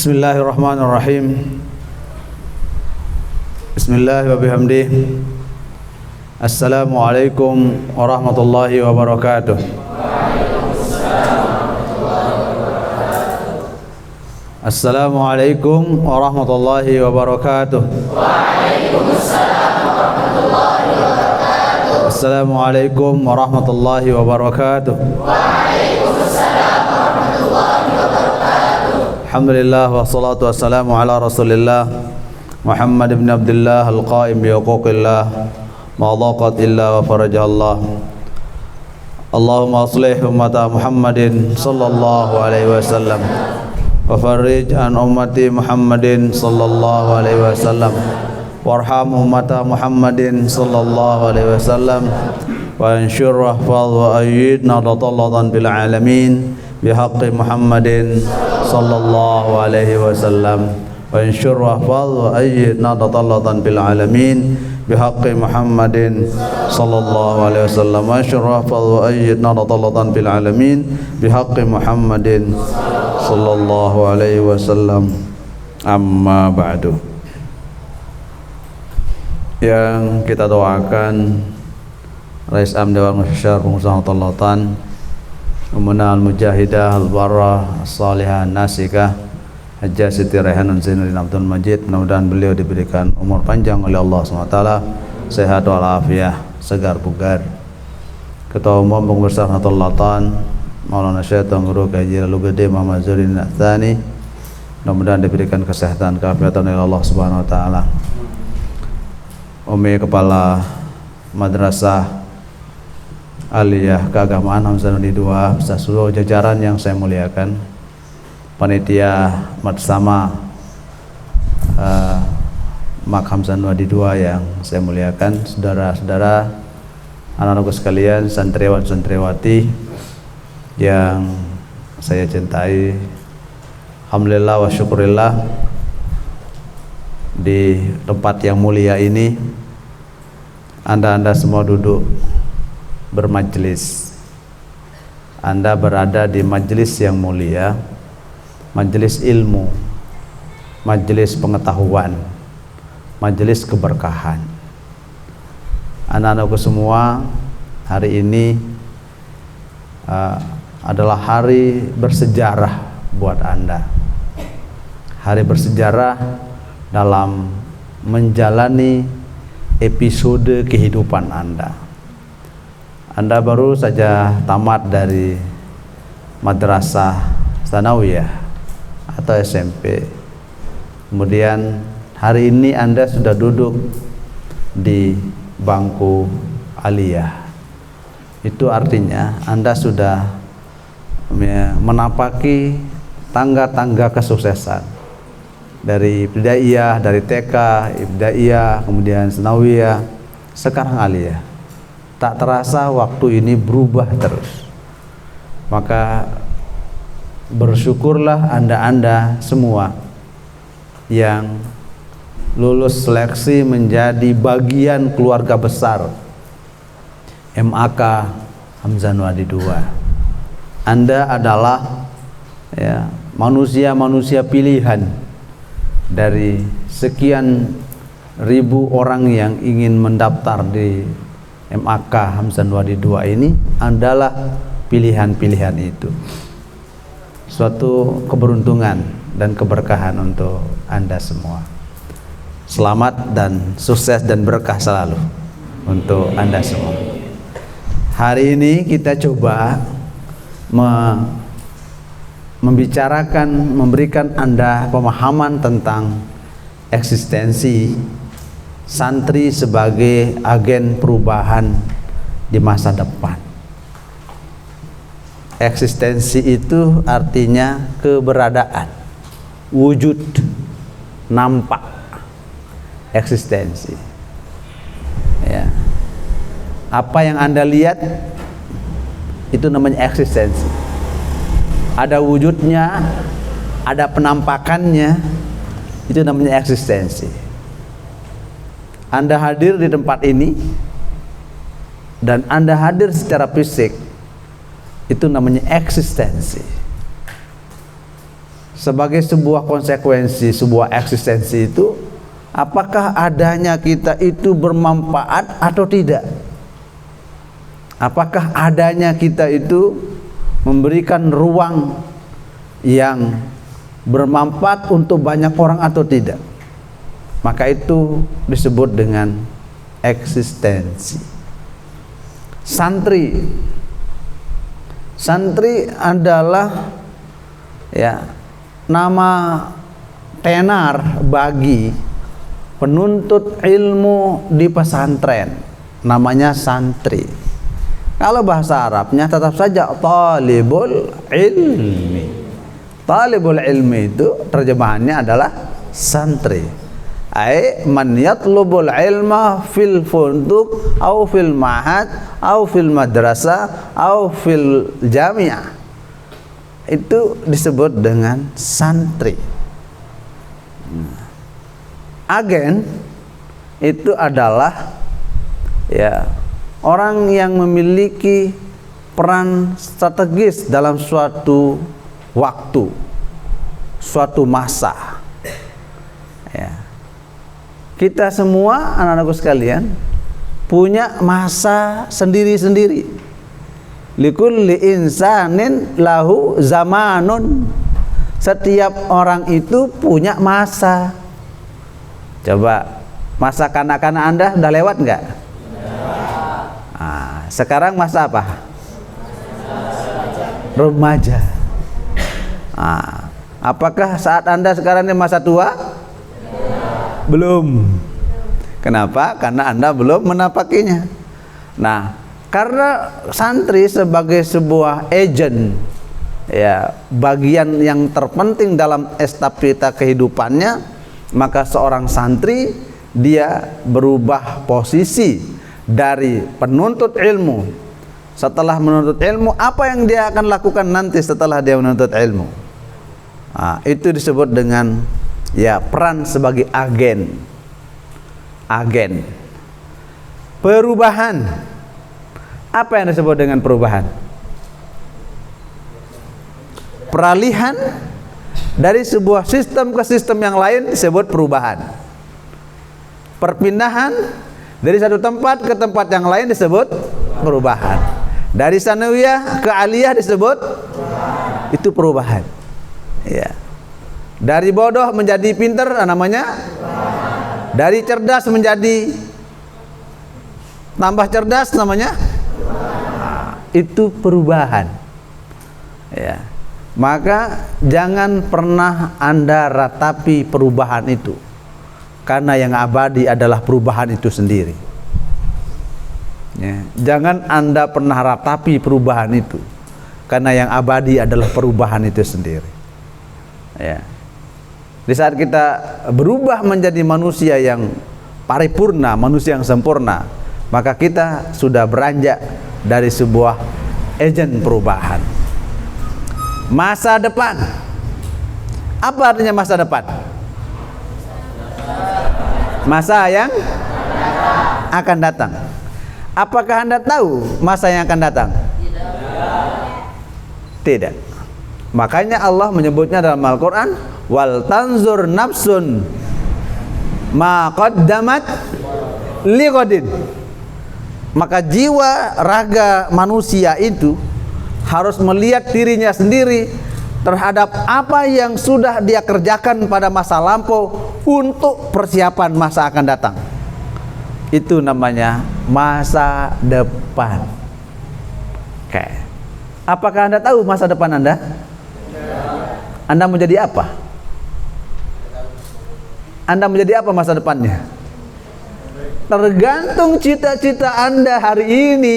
Bismillahirrahmanirrahim. Bismillah wa bihamdih. Assalamualaikum warahmatullahi wabarakatuh. Assalamualaikum warahmatullahi wabarakatuh. Assalamualaikum warahmatullahi wabarakatuh. Alhamdulillah wassalatu wassalamu ala rasulillah Muhammad ibn Abdullah al-qaim bi huquqillah ma dhaqat illa wa farajallah. Allahumma aslih ummata Muhammadin sallallahu alaihi wasallam wa farrij an ummati Muhammadin sallallahu alaihi wasallam warham ummata Muhammadin sallallahu alaihi wasallam wa anshur wahfaz wa ayyid nadatan bil alamin bihaqqi Muhammadin sallallahu alaihi wasallam wa anshur wahfaz wa ayyid nadatan bil alamin bihaqqi Muhammadin sallallahu alaihi wasallam wa anshur wahfaz wa ayyid nadatan bil alamin bihaqqi Muhammadin sallallahu alaihi wasallam. Amma ba'du. Yang kita doakan Rais Am Dewan Musyar Pengusaha Tallatan Ummuna al-Mujahidah al-Barrah as-Salihah nasikah Hajjah Siti Raihanun Zainuddin Abdul Majid, mudah-mudahan beliau diberikan umur panjang oleh Allah SWT, sehat walafiat, segar bugar. Ketua Umum Pengurus Tallatan Maulana Syekh Tuan Guru Haji Lalu Gede Muhammad Zurin Athani, mudah-mudahan diberikan kesehatan keafiatan oleh Allah Subhanahu wa taala. Umi Kepala Madrasah Aliyah Keagamaan Hamzanudi II beserta seluruh jajaran yang saya muliakan, panitia Madrasah Mak Hamzanudi II yang saya muliakan, saudara-saudara, anak-anakku sekalian, santriwan santriwati yang saya cintai. Alhamdulillah wa syukurillah, di tempat yang mulia ini Anda semua duduk bermajlis. Anda berada di majlis yang mulia, majlis ilmu, majlis pengetahuan, majlis keberkahan. Anak-anakku semua, hari ini adalah hari bersejarah buat Anda. Hari bersejarah dalam menjalani episode kehidupan Anda. Anda baru saja tamat dari madrasah tsanawiyah atau SMP. Kemudian hari ini Anda sudah duduk di bangku aliyah. Itu artinya Anda sudah menapaki tangga-tangga kesuksesan. Dari ibtidaiyah, dari TK, ibtidaiyah, kemudian tsanawiyah, sekarang aliyah. Tak terasa waktu ini berubah terus. Maka bersyukurlah Anda semua yang lulus seleksi menjadi bagian keluarga besar MAK Hamzanudi II. Anda adalah manusia-manusia pilihan dari sekian ribu orang yang ingin mendaftar di MAK Hamzanudi II ini. Adalah pilihan-pilihan itu. Suatu keberuntungan dan keberkahan untuk Anda semua. Selamat dan sukses dan berkah selalu untuk Anda semua. Hari ini kita coba memberikan Anda pemahaman tentang eksistensi santri sebagai agen perubahan di masa depan. Eksistensi itu artinya keberadaan, wujud, nampak, eksistensi. Ya. Apa yang Anda lihat itu namanya eksistensi. Ada wujudnya, ada penampakannya, itu namanya eksistensi. Anda hadir di tempat ini dan Anda hadir secara fisik, itu namanya eksistensi. sebagai sebuah konsekuensi, sebuah eksistensi itu, apakah adanya kita itu bermanfaat atau tidak? Apakah adanya kita itu memberikan ruang yang bermanfaat untuk banyak orang atau tidak? Maka itu disebut dengan eksistensi. Santri adalah nama tenar bagi penuntut ilmu di pesantren, namanya santri. Kalau bahasa Arabnya tetap saja talibul ilmi. Talibul ilmi itu terjemahannya adalah santri. Ai man yatlubul ilma fil funduk au fil mahad au fil madrasah au fil jami'ah. Itu disebut dengan santri. Agen itu adalah orang yang memiliki peran strategis dalam suatu waktu, suatu masa. Kita semua anak-anakku sekalian punya masa sendiri-sendiri. Likulli insanin lahu zamanun. Setiap orang itu punya masa. Coba, masa kanak-kanak Anda udah lewat enggak? Sekarang masa apa? Remaja. Apakah saat Anda sekarang ini masa tua? Belum. Kenapa? Karena Anda belum menapakinya. Nah, karena santri sebagai sebuah agen, bagian yang terpenting dalam estafeta kehidupannya, maka seorang santri dia berubah posisi dari penuntut ilmu. Setelah menuntut ilmu, apa yang dia akan lakukan nanti setelah dia menuntut ilmu? Itu disebut dengan peran sebagai agen. Perubahan. Apa yang disebut dengan perubahan? Peralihan dari sebuah sistem ke sistem yang lain disebut perubahan. Perpindahan dari satu tempat ke tempat yang lain disebut perubahan. Dari sanawiyah ke aliyah disebut itu perubahan. Dari bodoh menjadi pintar namanya. Dari cerdas menjadi tambah cerdas namanya. Itu perubahan. Maka jangan pernah Anda ratapi perubahan itu, karena yang abadi adalah perubahan itu sendiri. Jangan Anda pernah ratapi perubahan itu, karena yang abadi adalah perubahan itu sendiri. Di saat kita berubah menjadi manusia yang paripurna, manusia yang sempurna, maka kita sudah beranjak dari sebuah agen perubahan. Masa depan. Apa artinya masa depan? Masa yang akan datang. Apakah Anda tahu masa yang akan datang? Tidak. Makanya Allah menyebutnya dalam Al-Quran, wal tanzur nafsun ma qaddamat liqadin. Maka jiwa raga manusia itu harus melihat dirinya sendiri terhadap apa yang sudah dia kerjakan pada masa lampau untuk persiapan masa akan datang. Itu namanya masa depan. Apakah Anda tahu masa depan Anda? Anda menjadi apa? Anda menjadi apa masa depannya? Tergantung cita-cita Anda hari ini.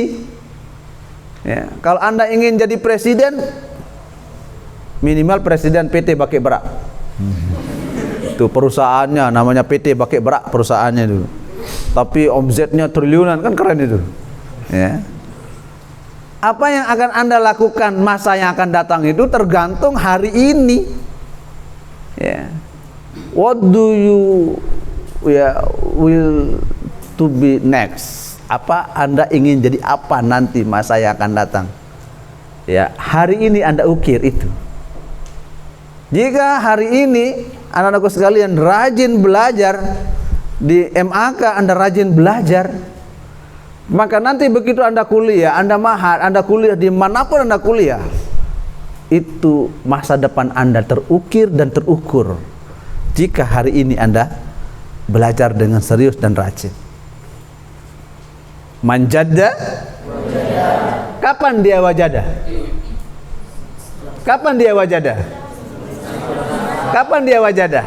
Kalau Anda ingin jadi presiden, minimal presiden PT Bake Berak. Itu perusahaannya namanya PT Bake Berak perusahaannya dulu. Tapi omsetnya triliunan, kan keren itu. Apa yang akan Anda lakukan masa yang akan datang itu tergantung hari ini. What do you will to be next? Apa Anda ingin jadi apa nanti masa yang akan datang? Hari ini Anda ukir itu. Jika hari ini anak-anakku sekalian rajin belajar di MAK, Anda rajin belajar, maka nanti begitu Anda kuliah, Anda mahar, Anda kuliah dimanapun Anda kuliah, itu masa depan Anda terukir dan terukur jika hari ini Anda belajar dengan serius dan rajin. Manjada, kapan dia wajada? Kapan dia wajada? Kapan dia wajada?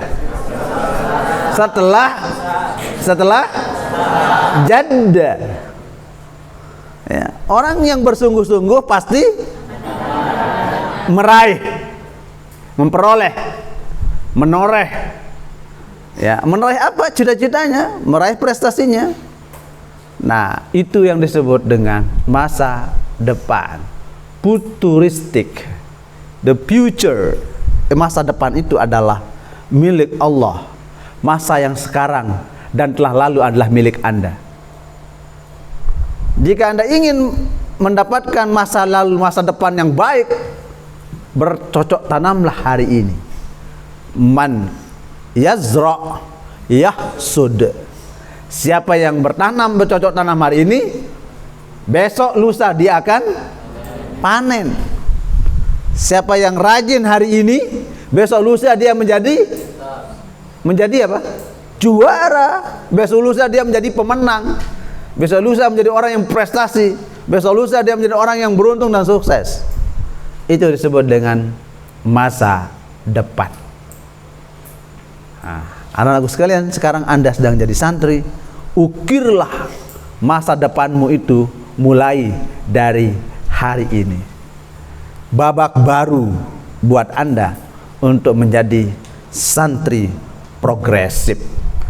Setelah janda. Ya, orang yang bersungguh-sungguh pasti meraih, memperoleh, menoreh. Ya, menoreh apa? Cita-citanya, meraih prestasinya. Nah, itu yang disebut dengan masa depan futuristik. The future, masa depan itu adalah milik Allah. Masa yang sekarang dan telah lalu adalah milik Anda. Jika Anda ingin mendapatkan masa lalu, masa depan yang baik, bercocok tanamlah hari ini. Man yazra yahsud. Siapa yang bertanam, bercocok tanam hari ini, besok lusa dia akan panen. Siapa yang rajin hari ini, besok lusa dia menjadi apa? Juara. Besok lusa dia menjadi pemenang. Besok lusa menjadi orang yang prestasi. Besok lusa dia menjadi orang yang beruntung dan sukses. Itu disebut dengan masa depan. Nah, anak-anakku sekalian, sekarang Anda sedang jadi santri. Ukirlah masa depanmu itu mulai dari hari ini. Babak baru buat Anda untuk menjadi santri progresif,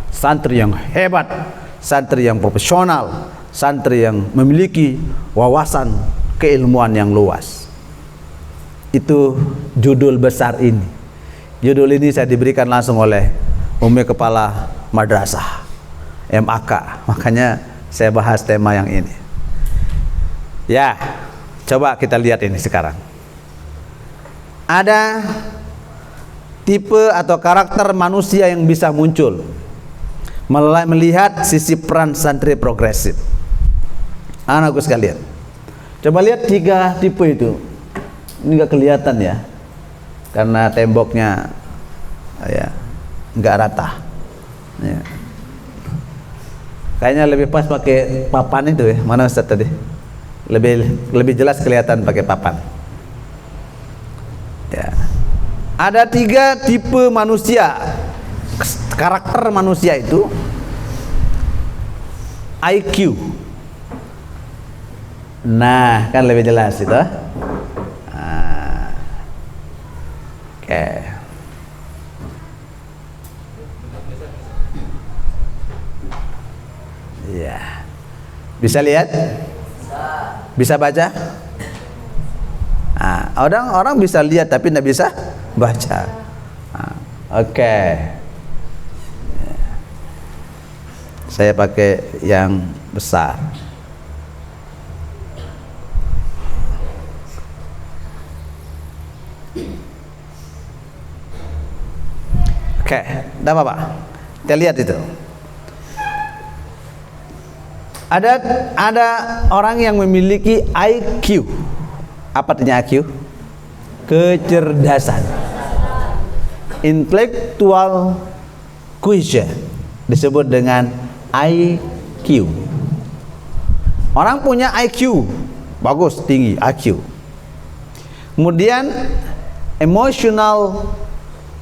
santri yang hebat, santri yang profesional, santri yang memiliki wawasan keilmuan yang luas. Itu judul besar ini. Judul ini saya diberikan langsung oleh Umi Kepala Madrasah MAK, makanya saya bahas tema yang ini. Ya, coba kita lihat ini sekarang. Ada tipe atau karakter manusia yang bisa muncul melihat sisi peran santri progresif. Anakku sekalian, coba lihat 3 tipe itu. Ini nggak kelihatan ya, karena temboknya ya nggak rata. Ya. Kayaknya lebih pas pakai papan itu ya. Mana Ustaz tadi? Lebih jelas kelihatan pakai papan. Ya. Ada 3 tipe manusia. Karakter manusia itu IQ. Nah, kan lebih jelas itu. Oke. Ya. Bisa lihat? Bisa baca? Nah, orang bisa lihat tapi tidak bisa baca. Oke. Saya pakai yang besar. Oke, tidak apa-apa. Kita lihat itu. Ada orang yang memiliki IQ. Apa artinya IQ? Kecerdasan. Intellectual quotient disebut dengan IQ. Orang punya IQ bagus, tinggi IQ. Kemudian emotional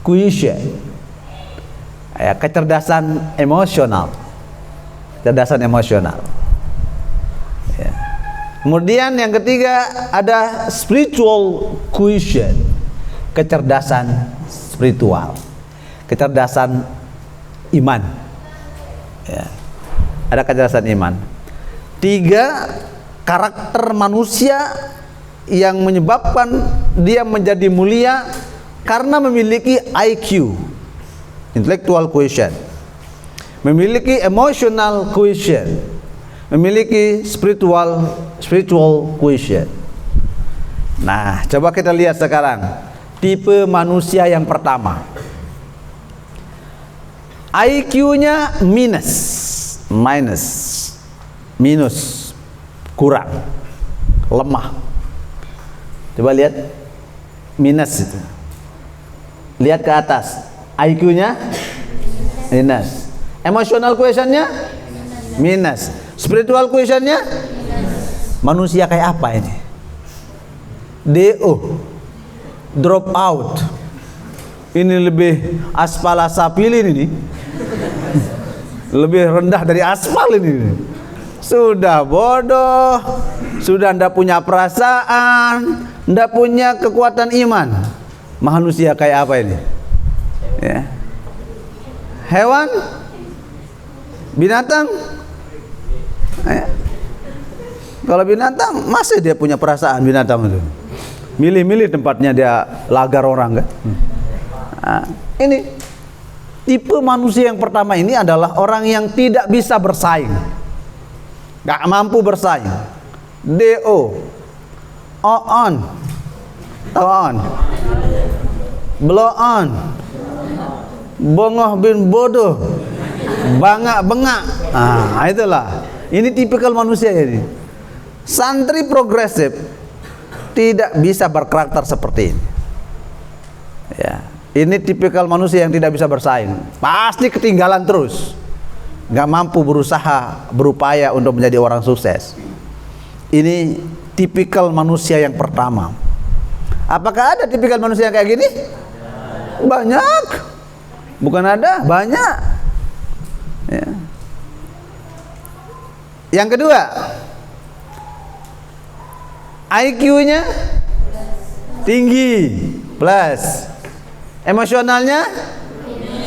quotient, ya, kecerdasan emosional. Kecerdasan emosional. Ya. Kemudian yang ketiga ada spiritual quotient, kecerdasan spiritual, kecerdasan iman. Ya. Ada kecerdasan iman. 3 karakter manusia yang menyebabkan dia menjadi mulia karena memiliki IQ, intellectual quotient, memiliki emotional quotient, memiliki spiritual quotient. Nah, coba kita lihat sekarang tipe manusia yang pertama. IQ-nya minus, kurang, lemah. Coba lihat minus itu. Lihat ke atas, IQ-nya minus. Emotional quotient-nya minus. Spiritual quotient-nya manusia kayak apa ini? DO, drop out. Ini lebih aspal asapilin ini. Lebih rendah dari aspal ini. Sudah bodoh, sudah ndak punya perasaan, ndak punya kekuatan iman. Manusia kayak apa ini? Ya. Hewan? Binatang? Ya. Kalau binatang, masih dia punya perasaan binatang itu. Milih-milih tempatnya dia lagar orang kan. Nah, ini tipe manusia yang pertama ini adalah orang yang tidak bisa bersaing, gak mampu bersaing. DO, on, blow on, bongoh bin bodoh, bangak-bengak. Nah, itulah. Ini tipikal manusia ini. Santri progresif tidak bisa berkarakter seperti ini. Ya. Ini tipikal manusia yang tidak bisa bersaing, pasti ketinggalan terus, nggak mampu berusaha, berupaya untuk menjadi orang sukses. Ini tipikal manusia yang pertama. Apakah ada tipikal manusia yang kayak gini? Banyak, bukan ada, banyak. Ya. Yang kedua, IQ-nya tinggi, plus. Emosionalnya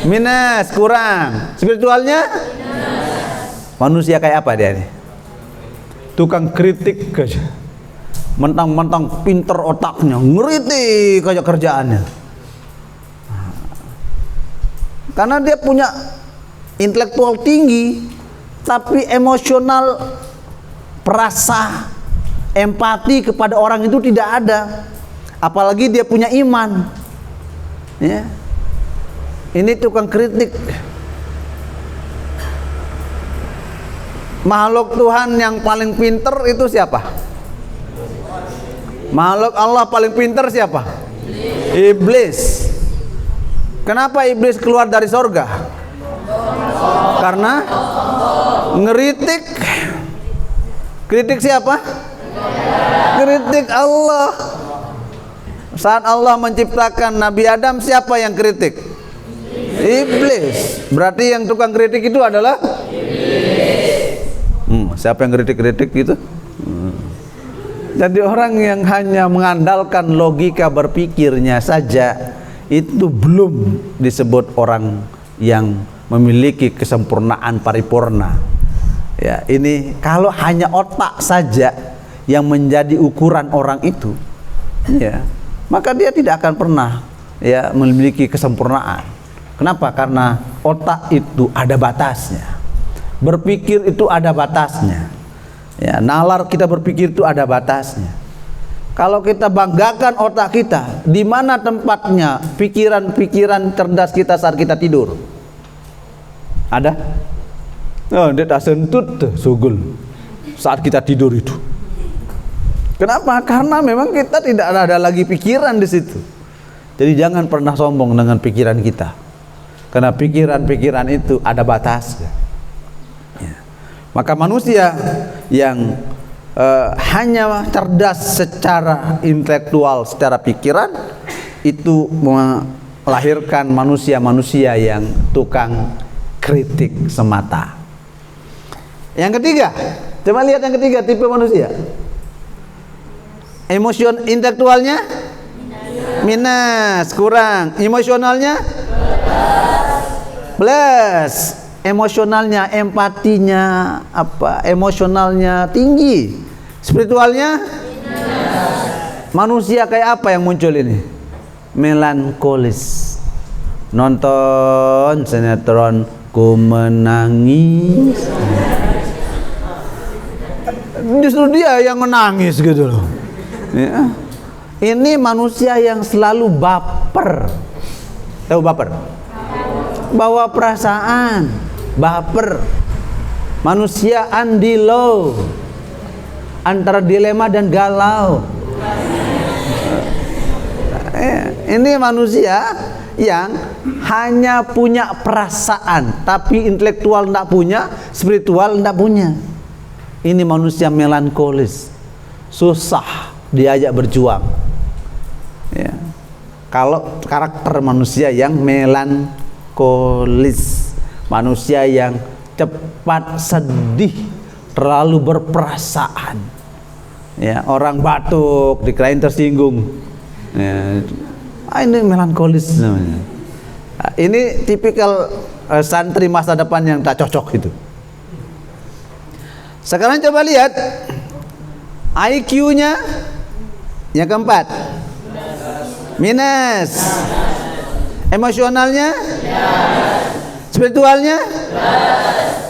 minus, kurang. Spiritualnya minus. Manusia kayak apa dia nih? Tukang kritik aja. Mentang-mentang pinter otaknya, ngeritik aja kerjaannya. Karena dia punya intelektual tinggi, tapi emosional, perasa, empati kepada orang itu tidak ada. Apalagi dia punya iman. Ya. Ini tukang kritik. Makhluk Tuhan yang paling pinter itu siapa? Makhluk Allah paling pinter siapa? Iblis. Kenapa iblis keluar dari sorga? Karena ngeritik. Kritik siapa? Kritik Allah. Saat Allah menciptakan Nabi Adam, siapa yang kritik? Iblis. Berarti yang tukang kritik itu adalah iblis. Siapa yang kritik-kritik gitu? Jadi orang yang hanya mengandalkan logika berpikirnya saja, itu belum disebut orang yang memiliki kesempurnaan paripurna. Ya, ini kalau hanya otak saja yang menjadi ukuran orang itu, ya, maka dia tidak akan pernah ya memiliki kesempurnaan. Kenapa? Karena otak itu ada batasnya, berpikir itu ada batasnya, ya, nalar kita berpikir itu ada batasnya. Kalau kita banggakan otak kita, di mana tempatnya pikiran-pikiran cerdas kita saat kita tidur? Ada? Oh, dia tak sentut tuh, sugul saat kita tidur itu. Kenapa? Karena memang kita tidak ada lagi pikiran di situ. Jadi jangan pernah sombong dengan pikiran kita, karena pikiran-pikiran itu ada batasnya. Ya. Maka manusia yang hanya cerdas secara intelektual, secara pikiran, itu melahirkan manusia-manusia yang tukang kritik semata. Yang ketiga, coba lihat yang ketiga tipe manusia. Emosion intelektualnya minus, kurang. Emosionalnya plus. Emosionalnya, empatinya apa? Emosionalnya tinggi. Spiritualnya minus. Manusia kayak apa yang muncul ini? Melankolis. Nonton sinetron Ku Menangis. Justru dia yang menangis gitu loh. Ya. Ini manusia yang selalu baper. Tahu baper? Bawa perasaan, baper. Manusia andilo, antara dilema dan galau. Ini manusia yang hanya punya perasaan, tapi intelektual tidak punya, spiritual tidak punya. Ini manusia melankolis, susah diajak berjuang. Ya. Kalau karakter manusia yang melankolis, manusia yang cepat sedih, terlalu berperasaan. Ya, orang batuk dikirain tersinggung. Ya, ini melankolis namanya. Ini tipikal santri masa depan yang tak cocok itu. Sekarang coba lihat IQ-nya yang keempat minus, emosionalnya spiritualnya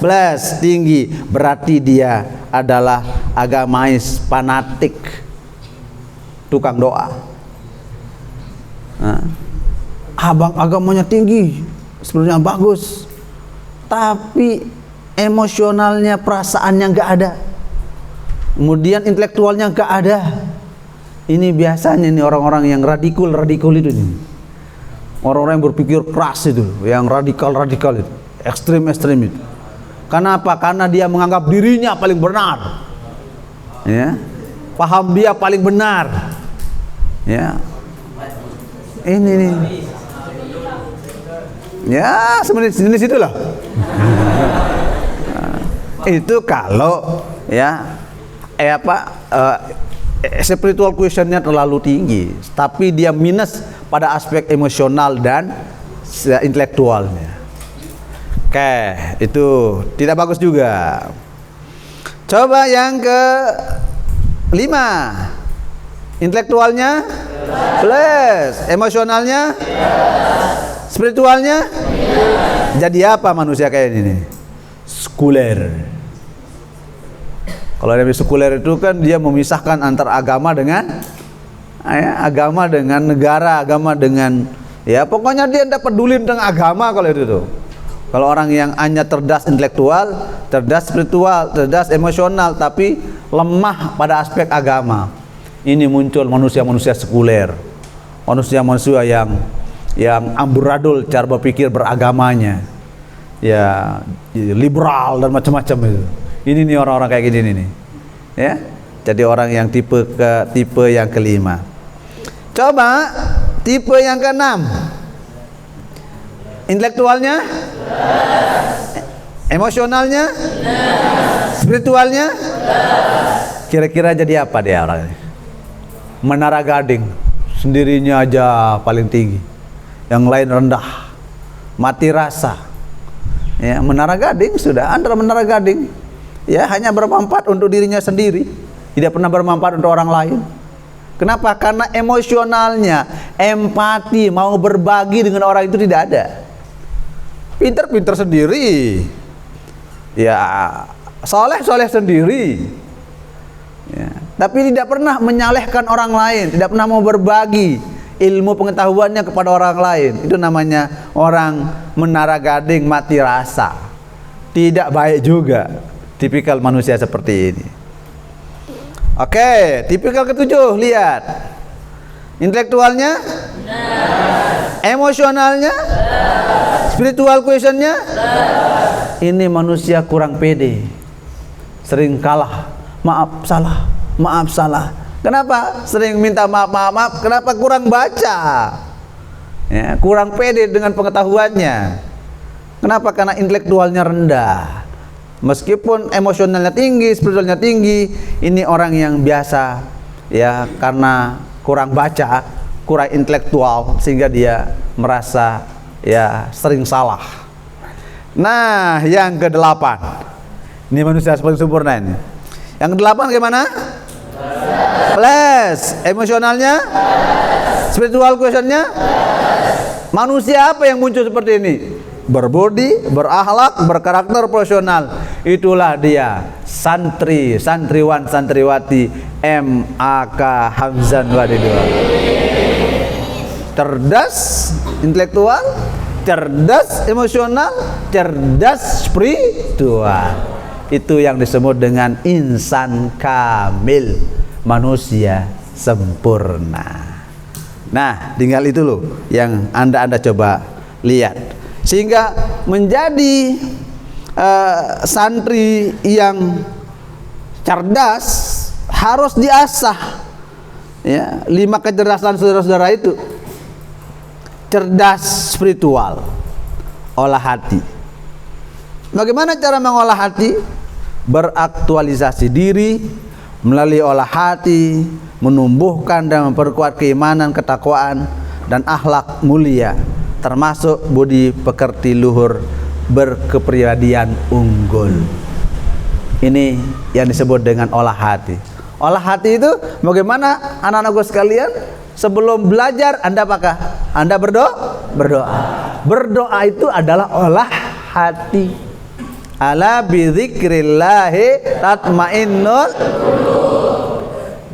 plus, tinggi. Berarti dia adalah agamais, fanatik, tukang doa. Abang agamanya tinggi, sebenarnya bagus, tapi emosionalnya, perasaannya nggak ada, kemudian intelektualnya nggak ada. Ini biasanya nih orang-orang yang radikal itu nih, orang-orang yang berpikir keras itu, yang radikal itu, ekstrim itu. Kenapa? Karena dia menganggap dirinya paling benar, ya, paham dia paling benar, ya. Ini nih, ya sejenis itulah. Itu kalau ya spiritual questionnya terlalu tinggi, tapi dia minus pada aspek emosional dan intelektualnya. Oke, itu tidak bagus juga. Coba yang ke 5, intelektualnya plus, emosionalnya spiritualnya jadi apa manusia kayak ini? Sekuler. Kalau yang sekuler itu kan dia memisahkan antara agama dengan negara, agama dengan, ya pokoknya dia tidak peduli tentang agama kalau itu tuh. Kalau orang yang hanya cerdas intelektual, cerdas spiritual, cerdas emosional, tapi lemah pada aspek agama, ini muncul manusia-manusia sekuler, manusia-manusia yang amburadul cara berpikir beragamanya, ya liberal dan macam-macam itu. Ini nih orang-orang kayak gini nih, ya. Jadi orang yang tipe yang ke-5. Coba tipe yang ke-6, intelektualnya, emosionalnya, spiritualnya, kira-kira jadi apa dia orangnya? Menara Gading, sendirinya aja paling tinggi, yang lain rendah, mati rasa. Ya, Menara Gading sudah, antara Menara Gading, ya hanya bermanfaat untuk dirinya sendiri, tidak pernah bermanfaat untuk orang lain. Kenapa? Karena emosionalnya, empati, mau berbagi dengan orang itu tidak ada. Pinter-pinter sendiri, ya soleh sendiri, ya. Tapi tidak pernah menyalehkan orang lain, tidak pernah mau berbagi ilmu pengetahuannya kepada orang lain. Itu namanya orang Menara Gading, mati rasa. Tidak baik juga tipikal manusia seperti ini. Oke, tipikal ke-7, lihat. Intelektualnya, emosionalnya, spiritual questionnya, ini manusia kurang pede, sering kalah, maaf salah. Kenapa? Sering minta maaf. Kenapa? Kurang baca, ya, kurang pede dengan pengetahuannya. Kenapa? Karena intelektualnya rendah. Meskipun emosionalnya tinggi, spiritualnya tinggi, ini orang yang biasa, ya, karena kurang baca, kurang intelektual, sehingga dia merasa ya sering salah. Nah, yang ke-8, ini manusia paling sempurna ini. Yang ke-8 gimana? Plus, emosionalnya, spiritual questionnya. Manusia apa yang muncul seperti ini? Berbudi, berakhlak, berkarakter, profesional. Itulah dia santri, santriwan, santriwati MAK Hamzan Wadidwa. Cerdas intelektual, cerdas emosional, cerdas spiritual. Itu yang disebut dengan insan kamil, manusia sempurna. Nah, tinggal itu loh yang Anda coba lihat. Sehingga menjadi santri yang cerdas harus diasah. Ya, 5 kecerdasan saudara-saudara itu. Cerdas spiritual, olah hati. Bagaimana cara mengolah hati? Beraktualisasi diri melalui olah hati, menumbuhkan dan memperkuat keimanan, ketakwaan, dan akhlak mulia, termasuk budi pekerti luhur, berkepribadian unggul. Ini yang disebut dengan olah hati. Olah hati itu bagaimana anak-anakku sekalian? Sebelum belajar Anda apakah? Anda berdoa? Berdoa itu adalah olah hati. Ala bidzikrillahi tatmainnul.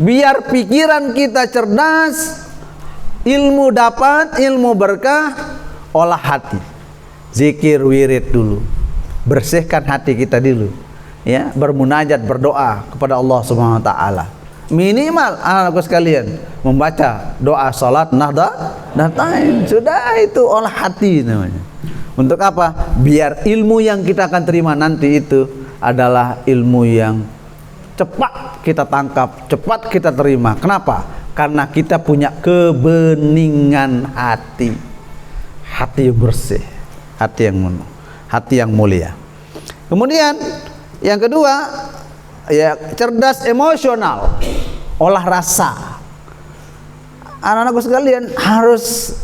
Biar pikiran kita cerdas, ilmu dapat, ilmu berkah, olah hati. Zikir wirid dulu, bersihkan hati kita dulu, ya, bermunajat, berdoa kepada Allah Subhanahu wa taala. Minimal anak-anakku sekalian membaca doa salat nahdatain. Sudah, itu olah hati namanya. Untuk apa? Biar ilmu yang kita akan terima nanti itu adalah ilmu yang cepat kita tangkap, cepat kita terima. Kenapa? Karena kita punya kebeningan hati. Hati yang bersih, hati yang mulia. Kemudian yang kedua, ya, cerdas emosional, olah rasa. Anak-anakku sekalian, harus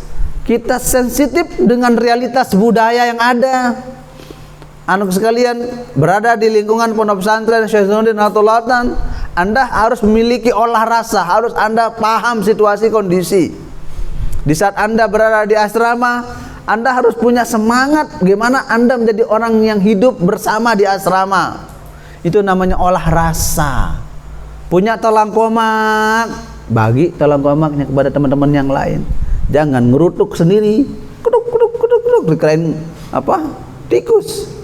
kita sensitif dengan realitas budaya yang ada. Anak sekalian berada di lingkungan pondok pesantren Syekh Zainuddin Atolatan, Anda harus memiliki olah rasa, harus Anda paham situasi kondisi. Di saat Anda berada di asrama, Anda harus punya semangat bagaimana Anda menjadi orang yang hidup bersama di asrama. Itu namanya olah rasa. Punya tolang komak, bagi tolang komaknya kepada teman-teman yang lain. Jangan ngerutuk sendiri, kuduk dikirain apa? Tikus.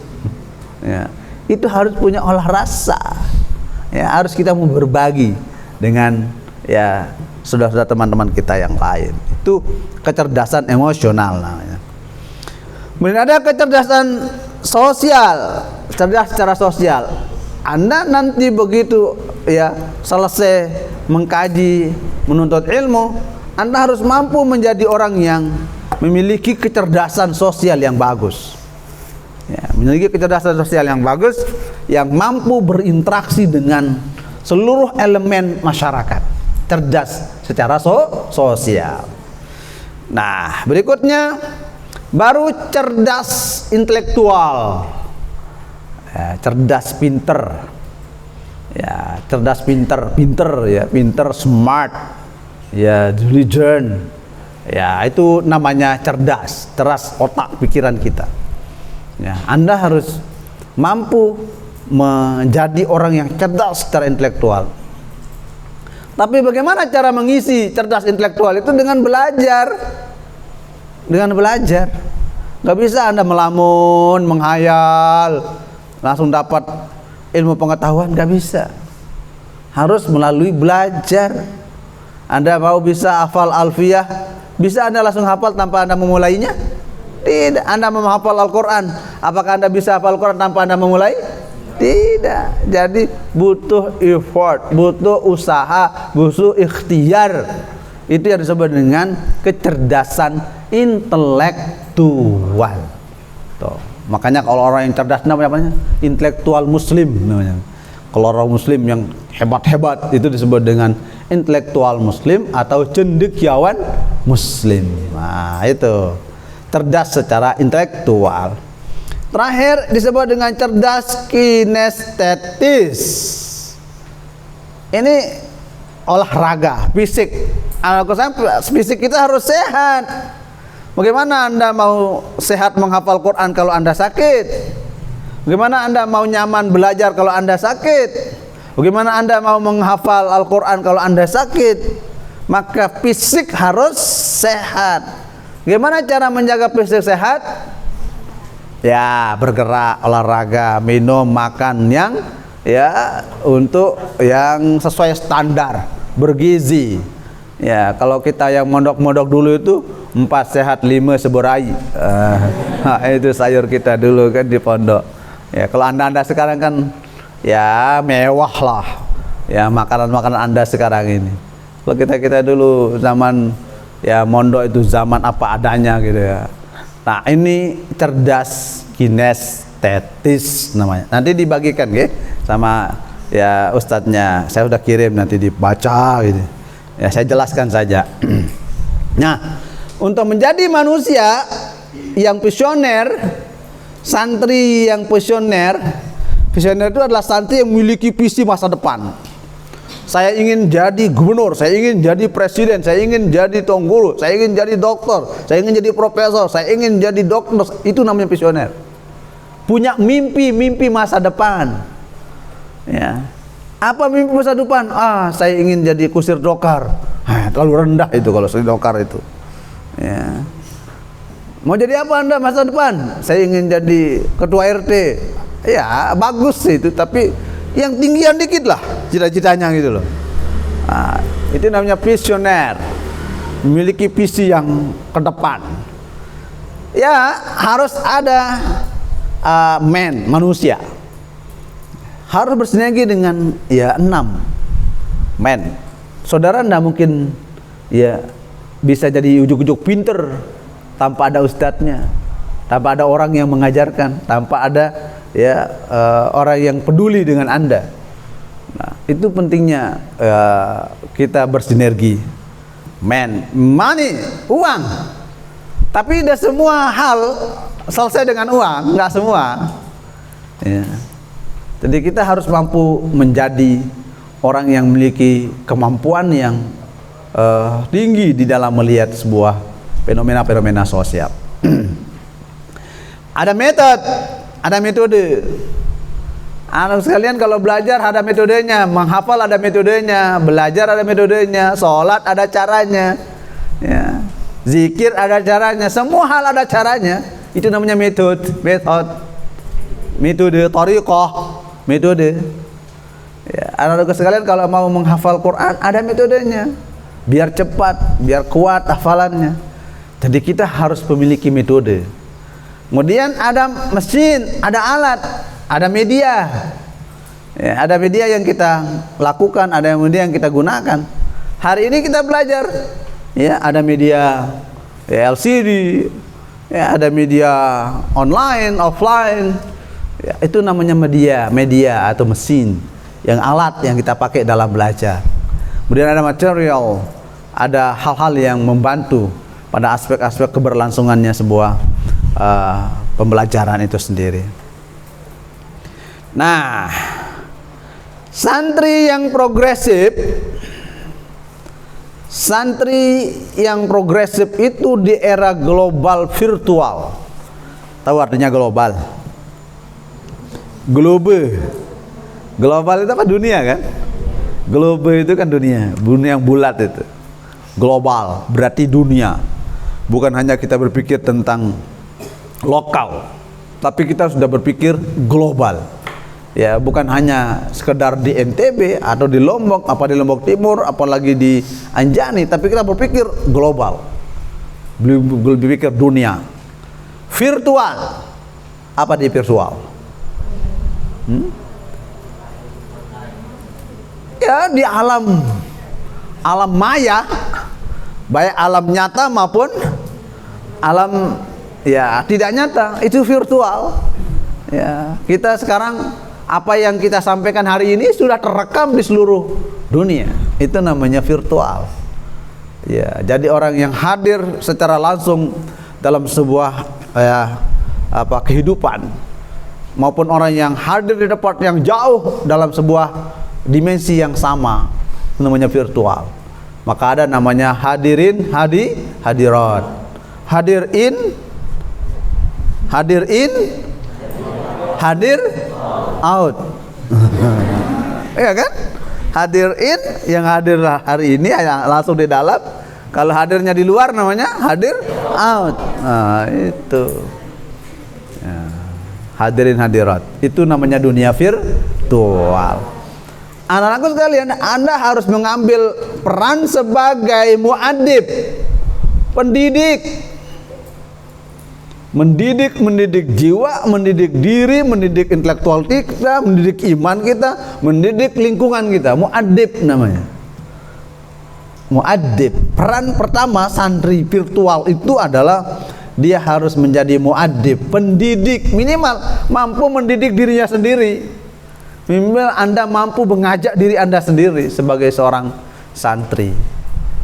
Ya, itu harus punya olah rasa. Ya, harus kita mau berbagi dengan, ya, saudara-saudara, teman-teman kita yang lain. Itu kecerdasan emosional namanya. Kemudian ada kecerdasan sosial, cerdas secara sosial. Anda nanti begitu, ya, selesai mengkaji, menuntut ilmu, Anda harus mampu menjadi orang yang memiliki kecerdasan sosial yang bagus. Ya, memiliki kecerdasan sosial yang bagus, yang mampu berinteraksi dengan seluruh elemen masyarakat, cerdas secara sosial. Nah, berikutnya baru cerdas intelektual, ya, cerdas pinter, ya, cerdas pinter, ya, pinter, smart, ya, diligent, ya, itu namanya cerdas otak pikiran kita. Ya, Anda harus mampu menjadi orang yang cerdas secara intelektual. Tapi bagaimana cara mengisi cerdas intelektual itu? Dengan belajar. Gak bisa Anda melamun, menghayal, langsung dapat ilmu pengetahuan, gak bisa. Harus melalui belajar. Anda mau bisa hafal alfiyah, bisa Anda langsung hafal tanpa Anda memulainya? Tidak. Anda mau menghafal Al-Quran, apakah Anda bisa hafal Al-Quran tanpa Anda memulai? Tidak. Jadi butuh effort, butuh usaha, butuh ikhtiar. Itu yang disebut dengan kecerdasan intelektual. Tuh. Makanya kalau orang yang cerdas namanya intelektual muslim namanya. Kalau orang muslim yang hebat-hebat itu disebut dengan intelektual muslim atau cendekiawan muslim. Nah, itu cerdas secara intelektual. Terakhir disebut dengan cerdas kinestetis. Ini olahraga, fisik. Fisik kita harus sehat. Bagaimana Anda mau sehat menghafal Quran kalau Anda sakit? Bagaimana Anda mau nyaman belajar kalau Anda sakit? Bagaimana Anda mau menghafal Al-Quran kalau Anda sakit? Maka fisik harus sehat. Bagaimana cara menjaga fisik sehat? Ya, bergerak, olahraga, minum, makan yang ya untuk yang sesuai standar, bergizi. Ya, kalau kita yang mondok-mondok dulu itu 4 sehat 5 seberai. Itu sayur kita dulu kan di pondok. Ya, kalau anda sekarang kan ya mewah lah ya makanan-makanan Anda sekarang ini. Kalau kita dulu zaman ya mondok itu zaman apa adanya gitu ya. Nah, ini cerdas kinestetis namanya. Nanti dibagikan ya sama ya ustadznya. Saya udah kirim, nanti dibaca gitu. Ya, saya jelaskan saja. Nah, untuk menjadi manusia yang visioner, santri yang visioner itu adalah santri yang memiliki visi masa depan. Saya ingin jadi gubernur, saya ingin jadi presiden, saya ingin jadi tongguru, saya ingin jadi dokter, saya ingin jadi profesor, saya ingin jadi dokter. Itu namanya visioner. Punya mimpi masa depan. Ya. Apa mimpi masa depan? Saya ingin jadi kusir dokar. Terlalu rendah itu kalau kusir dokar itu. Ya. Mau jadi apa Anda masa depan? Saya ingin jadi ketua RT. Ya, bagus itu, tapi yang tinggian dikit lah cita-citanya gitu loh. Itu namanya visioner, memiliki visi yang ke depan. Ya, harus ada manusia, harus bersinergi dengan ya 6 men. Saudara ndak mungkin ya bisa jadi ujuk-ujuk pinter tanpa ada ustadznya, tanpa ada orang yang mengajarkan, tanpa ada ya orang yang peduli dengan Anda. Nah, itu pentingnya kita bersinergi. Money, uang. Tapi tidak semua hal selesai dengan uang, nggak semua. Ya. Jadi kita harus mampu menjadi orang yang memiliki kemampuan yang tinggi di dalam melihat sebuah fenomena-fenomena sosial. Ada metode. Anak sekalian, kalau belajar ada metodenya, menghafal ada metodenya, belajar ada metodenya, sholat ada caranya, ya. Zikir ada caranya, semua hal ada caranya. Itu namanya metode, thariqah, metode. Ya, anak sekalian, kalau mau menghafal Quran ada metodenya, biar cepat, biar kuat hafalannya. Jadi kita harus memiliki metode. Kemudian ada mesin, ada alat, ada media. Ya, ada media yang kita lakukan, ada media yang kita gunakan. Hari ini kita belajar, ya, ada media ya, LCD, ya, ada media online, offline. Ya, itu namanya media atau mesin, yang alat yang kita pakai dalam belajar. Kemudian ada material, ada hal-hal yang membantu pada aspek-aspek keberlangsungannya sebuah pembelajaran itu sendiri. Nah, santri yang progresif itu di era global virtual. Tahu artinya global? Global itu apa? Dunia kan? Globe itu kan dunia yang bulat itu. Global berarti dunia. Bukan hanya kita berpikir tentang lokal, tapi kita sudah berpikir global. Ya, bukan hanya sekedar di NTB atau di Lombok, apa di Lombok Timur, apalagi di Anjani, tapi kita berpikir global. Berpikir dunia. Virtual. Apa di virtual? Ya, di alam maya, baik alam nyata maupun alam ya tidak nyata, itu virtual. Ya, kita sekarang apa yang kita sampaikan hari ini sudah terekam di seluruh dunia. Itu namanya virtual. Ya, jadi orang yang hadir secara langsung dalam sebuah kehidupan, maupun orang yang hadir di tempat yang jauh dalam sebuah dimensi yang sama, namanya virtual. Maka ada namanya hadirin, hadirat. Hadir in, hadir out. Iya kan? Hadir in, yang hadir hari ini langsung di dalam. Kalau hadirnya di luar namanya hadir out. Nah, itu. Ya. Hadirin hadirat. Itu namanya dunia virtual. Anak-anakku sekalian, Anda harus mengambil peran sebagai muadib, pendidik. Mendidik jiwa, mendidik diri, mendidik intelektual kita, mendidik iman kita, mendidik lingkungan kita. Muadib namanya. Muadib. Peran pertama santri virtual itu adalah dia harus menjadi muadib, pendidik, minimal mampu mendidik dirinya sendiri. Minimal Anda mampu mengajak diri Anda sendiri sebagai seorang santri,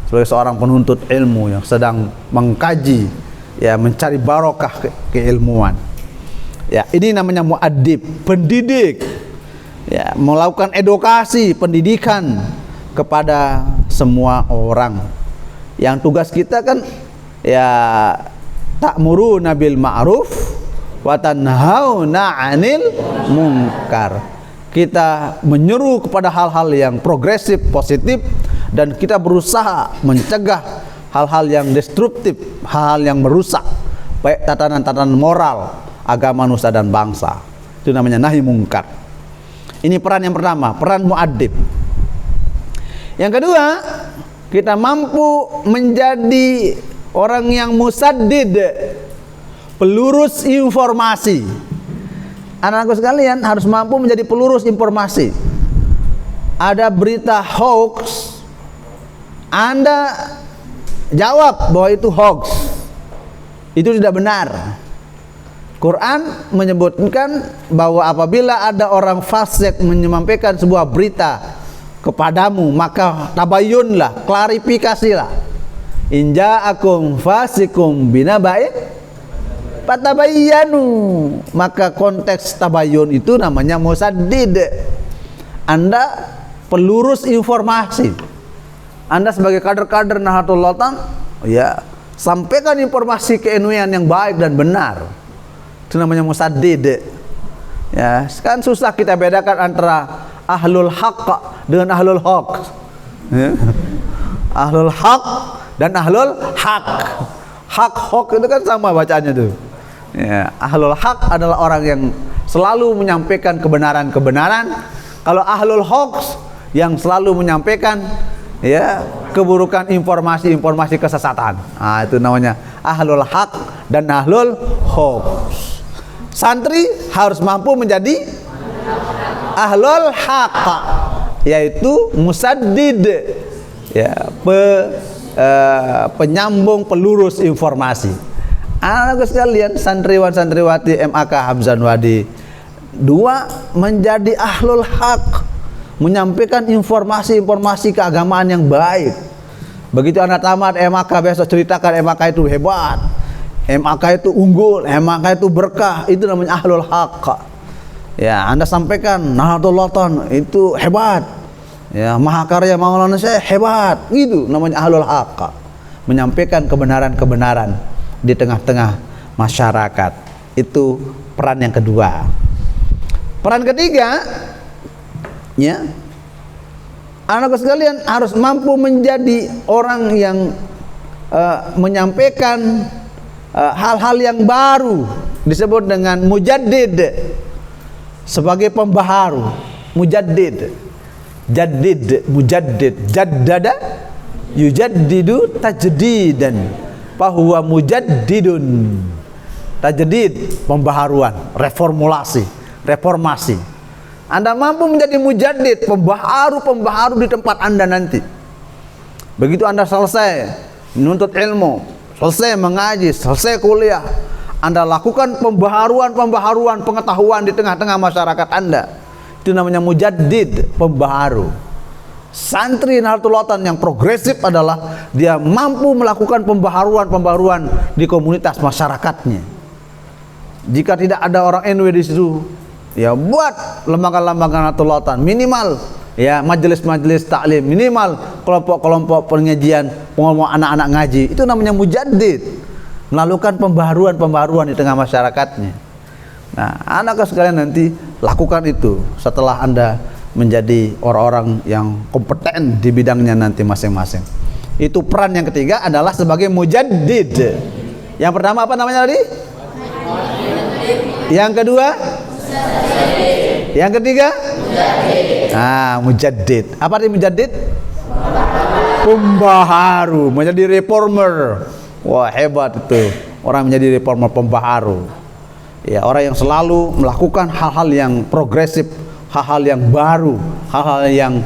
sebagai seorang penuntut ilmu yang sedang mengkaji, ya, mencari barokah keilmuan. Ya, ini namanya muadib, pendidik. Ya, melakukan edukasi, pendidikan kepada semua orang. Yang tugas kita kan ya ta'muruna bil ma'ruf wa tanhauna 'anil munkar. Kita menyeru kepada hal-hal yang progresif, positif, dan kita berusaha mencegah hal-hal yang destruktif, hal-hal yang merusak baik tatanan-tatanan moral, agama, nusa dan bangsa. Itu namanya nahi mungkar. Ini peran yang pertama, peran muadib. Yang kedua, kita mampu menjadi orang yang musaddid, pelurus informasi. Anak-anakku sekalian harus mampu menjadi pelurus informasi. Ada berita hoax, Anda jawab bahwa itu hoax, itu tidak benar. Quran menyebutkan bahwa apabila ada orang fasik menyampaikan sebuah berita kepadamu, maka tabayyunlah, klarifikasilah. In ja'akum fasikum binaba'in fatabayyanu. Maka konteks tabayyun itu namanya musaddid. Anda pelurus informasi. Anda sebagai kader-kader Nahdlatul Ulama, ya, sampaikan informasi keilmuan yang baik dan benar. Itu namanya musaddid. Ya, kan susah kita bedakan antara ahlul haqq dengan ahlul hoax. Ya. Ahlul haqq dan ahlul haq. Hak hoax itu kan sama bacaannya tuh. Ya, ahlul haq adalah orang yang selalu menyampaikan kebenaran-kebenaran. Kalau ahlul hoax yang selalu menyampaikan, ya, keburukan, informasi-informasi kesesatan. Nah, itu namanya ahlul haq dan ahlul hoax. Santri harus mampu menjadi ahlul haq, yaitu musaddid, ya, penyambung, pelurus informasi. Anak sekalian, santriwan santriwati MAK Hamzan Wadi 2 menjadi ahlul haq, menyampaikan informasi-informasi keagamaan yang baik. Begitu Anda tamat MAK, besok ceritakan MAK itu hebat, MAK itu unggul, MAK itu berkah. Itu namanya ahlul haq. Ya, Anda sampaikan Nahdlatul Ulama itu hebat, ya, Mahakarya Maulana Syekh hebat. Itu namanya ahlul haq, menyampaikan kebenaran-kebenaran di tengah-tengah masyarakat. Itu peran yang kedua. Peran ketiga, ya, anak sekalian harus mampu menjadi orang yang menyampaikan hal-hal yang baru, disebut dengan mujaddid, sebagai pembaharu. Mujaddid, jaddid, mujaddid, jaddada yujaddidu tajdidan, fahuwa mujaddidun. Tajdid, pembaharuan, reformasi. Anda mampu menjadi mujaddid, pembaharu di tempat Anda nanti. Begitu Anda selesai menuntut ilmu, selesai mengaji, selesai kuliah, Anda lakukan pembaharuan pengetahuan di tengah-tengah masyarakat Anda. Itu namanya mujaddid, pembaharu. Santri Nahdlatul Ulama yang progresif adalah dia mampu melakukan pembaharuan di komunitas masyarakatnya. Jika tidak ada orang NW di situ, ya buat lembaga-lembaga Nahdlatul Ulama, minimal, ya, majelis-majelis taklim, minimal kelompok-kelompok pengajian, pengomong anak-anak ngaji. Itu namanya mujaddid, melakukan pembaharuan di tengah masyarakatnya. Nah, anak sekalian nanti lakukan itu setelah Anda menjadi orang-orang yang kompeten di bidangnya nanti masing-masing. Itu peran yang ketiga adalah sebagai mujaddid. Yang pertama apa namanya tadi? Yang kedua? Yang ketiga? Mujaddid. Apa arti mujaddid? Pembaharu, menjadi reformer. Wah, hebat itu. Orang menjadi reformer, pembaharu. Ya, orang yang selalu melakukan hal-hal yang progresif, hal-hal yang baru, hal-hal yang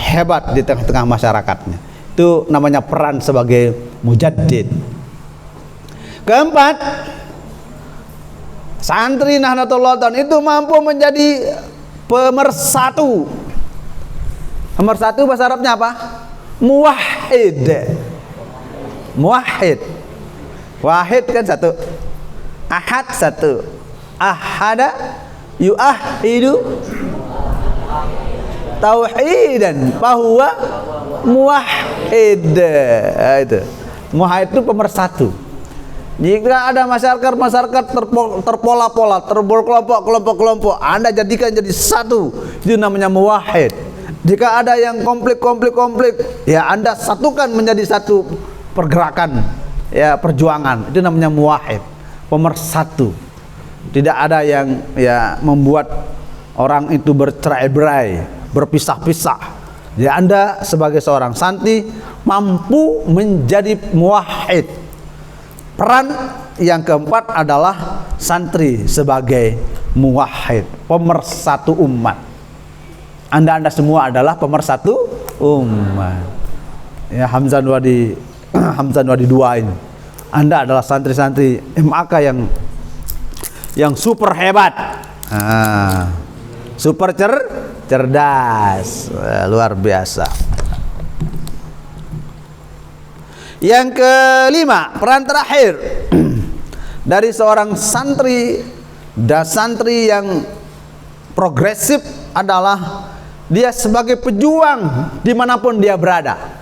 hebat di tengah-tengah masyarakatnya. Itu namanya peran sebagai mujaddid. Keempat, santri Nahdlatul Ulama itu mampu menjadi pemersatu. Pemersatu bahasa Arabnya apa? Muwahhid. Muwahhid. Wahid kan satu. Ahad satu. Ahada yu'ahidu tauhidan fahuwa muwahhid. Itu. Muwahhid itu pemersatu. Jika ada masyarakat terpola-pola, berkelompok-kelompok, Anda jadikan jadi satu. Itu namanya muwahhid. Jika ada yang konflik, ya Anda satukan menjadi satu pergerakan, ya perjuangan. Itu namanya muwahhid, pemersatu. Tidak ada yang ya membuat orang itu bercerai-berai, berpisah-pisah. Ya Anda sebagai seorang santri mampu menjadi muwahhid. Peran yang keempat adalah santri sebagai muwahhid, pemersatu umat. Anda semua adalah pemersatu umat. Ya, Hamzah Wadi 2 ini. Anda adalah santri-santri MAK yang super hebat. Super cerdas. Luar biasa. Yang kelima, peran terakhir dari seorang santri dan santri yang progresif adalah dia sebagai pejuang dimanapun dia berada.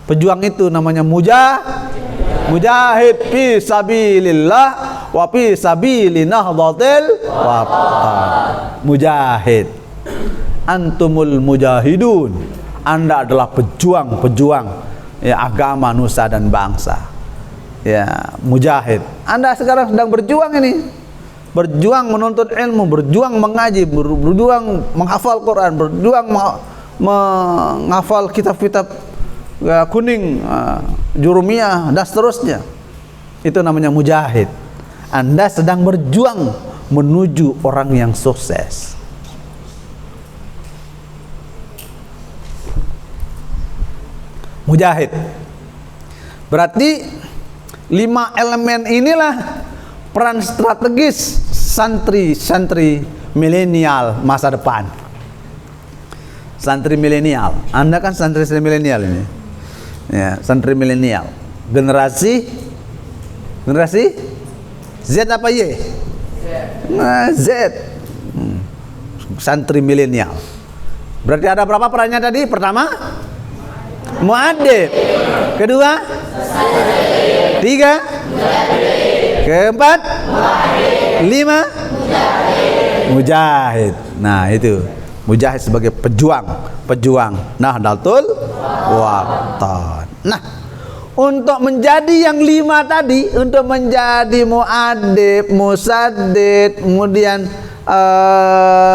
Pejuang itu namanya mujahid fi sabilillah wa fi sabili nahdlatil wathon. Mujahid, antumul mujahidun. Anda adalah pejuang ya agama, nusa dan bangsa. Ya, mujahid. Anda sekarang sedang berjuang ini. Berjuang menuntut ilmu, berjuang mengaji, berjuang menghafal Quran, berjuang menghafal kitab-kitab kuning, jurumiyah dan seterusnya. Itu namanya mujahid. Anda sedang berjuang menuju orang yang sukses. Mujahid. Berarti 5 elemen inilah peran strategis santri milenial masa depan. Santri milenial. Anda kan santri milenial ini. Ya, santri milenial. Generasi Z apa Y? Z. Santri milenial. Berarti ada berapa perannya tadi? Pertama, muadib. Kedua, tiga, keempat, lima, mujahid. Nah itu mujahid sebagai pejuang Nahdlatul Wathon. Nah, untuk menjadi yang 5 tadi, untuk menjadi muadib, musaddid, kemudian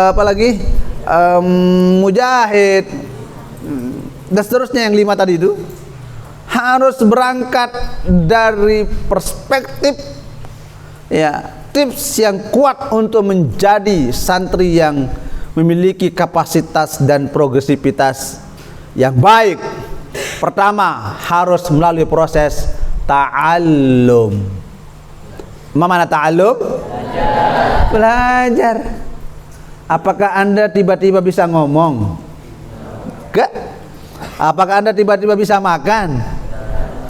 apalagi mujahid dan seterusnya, yang 5 tadi itu harus berangkat dari perspektif ya, tips yang kuat untuk menjadi santri yang memiliki kapasitas dan progresivitas yang baik. Pertama, harus melalui proses ta'allum. Mana ta'allum? Belajar. Apakah Anda tiba-tiba bisa ngomong? Enggak. Apakah Anda tiba-tiba bisa makan?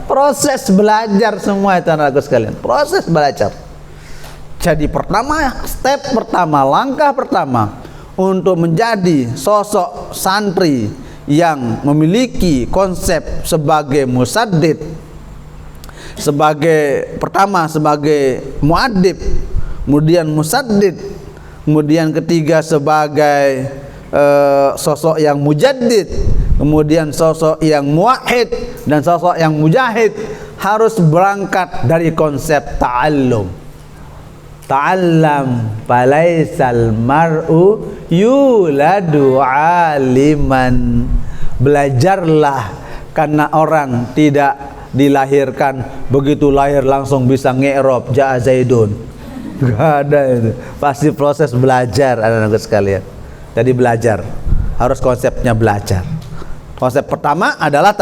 Proses belajar semua itu anak-anakku sekalian. Proses belajar. Jadi step pertama, langkah pertama untuk menjadi sosok santri yang memiliki konsep sebagai musaddid, sebagai muadib, kemudian musaddid, kemudian ketiga sebagai sosok yang mujaddid, kemudian sosok yang muwahhid dan sosok yang mujahid, harus berangkat dari konsep ta'allum. Ta'allam falaisal mar'u yuladu aliman. Belajarlah, karena orang tidak dilahirkan begitu lahir langsung bisa nge'rob ja'a zaidun. Gak ada itu, pasti proses belajar anak-anak sekalian. Jadi belajar, harus konsepnya belajar. Konsep pertama adalah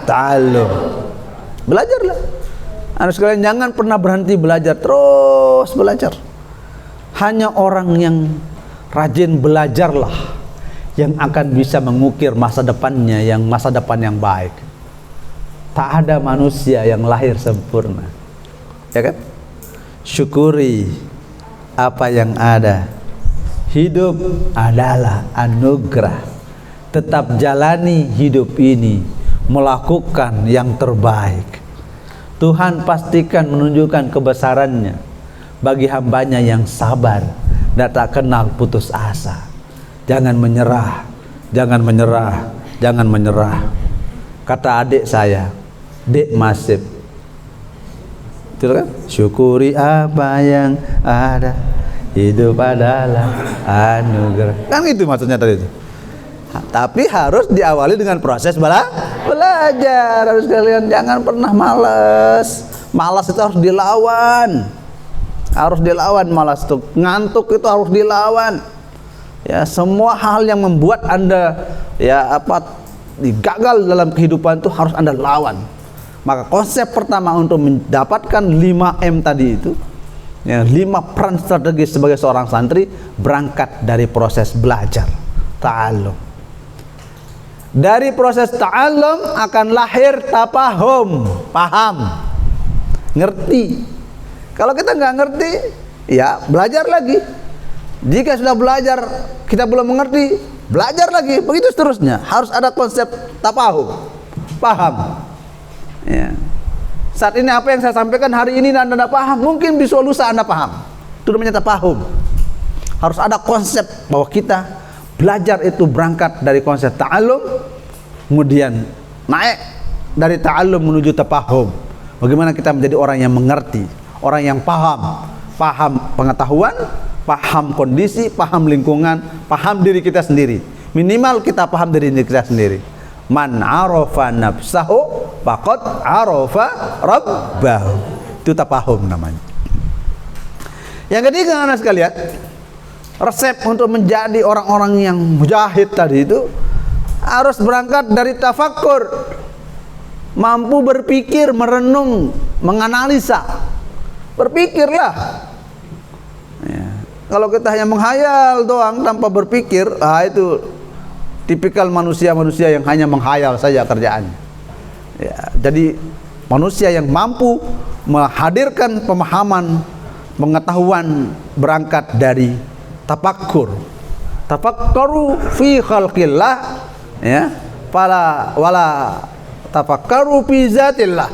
ta'allum. Belajarlah anak sekalian, jangan pernah berhenti belajar, terus belajar. Hanya orang yang rajin belajarlah yang akan bisa mengukir masa depannya, yang masa depan yang baik. Tak ada manusia yang lahir sempurna, ya kan? Syukuri apa yang ada. Hidup adalah anugerah. Tetap jalani hidup ini, melakukan yang terbaik. Tuhan pastikan menunjukkan kebesarannya bagi hambanya yang sabar dan tak kenal putus asa. Jangan menyerah, jangan menyerah, jangan menyerah. Kata adik saya, Dek Masif, itu kan, syukuri apa yang ada, hidup adalah anugerah. Kan itu maksudnya tadi itu. Tapi harus diawali dengan proses belajar. Harus kalian jangan pernah malas. Malas itu harus dilawan. Harus dilawan malas itu. Ngantuk itu harus dilawan. Ya, semua hal yang membuat Anda gagal dalam kehidupan itu harus Anda lawan. Maka konsep pertama untuk mendapatkan 5M tadi itu, ya, 5 peran strategis sebagai seorang santri, berangkat dari proses belajar, ta'allum. Dari proses ta'allum akan lahir tafahum, paham, ngerti. Kalau kita nggak ngerti, ya belajar lagi. Jika sudah belajar kita belum mengerti, belajar lagi. Begitu seterusnya. Harus ada konsep tafahum, paham. Ya. Saat ini apa yang saya sampaikan hari ini Anda tidak paham, mungkin besok lusa Anda paham. Itu namanya tafahum. Harus ada konsep bahwa kita belajar itu berangkat dari konsep ta'allum, kemudian naik dari ta'allum menuju tafahum. Bagaimana kita menjadi orang yang mengerti, orang yang paham, paham pengetahuan, paham kondisi, paham lingkungan, paham diri kita sendiri. Minimal kita paham diri kita sendiri. Man arafa nafsahu faqad arafa rabbahu. Itu tafahum namanya. Yang ketiga anak sekalian, resep untuk menjadi orang-orang yang mujahid tadi itu harus berangkat dari tafakkur. Mampu berpikir, merenung, menganalisa. Berpikirlah. Ya. Kalau kita hanya menghayal doang tanpa berpikir, itu tipikal manusia-manusia yang hanya menghayal saja kerjaannya. Ya, jadi manusia yang mampu menghadirkan pemahaman, pengetahuan berangkat dari tafakkur. Tafakkaru fi khalqillah, ya, wala tafakkaru fi zatillah.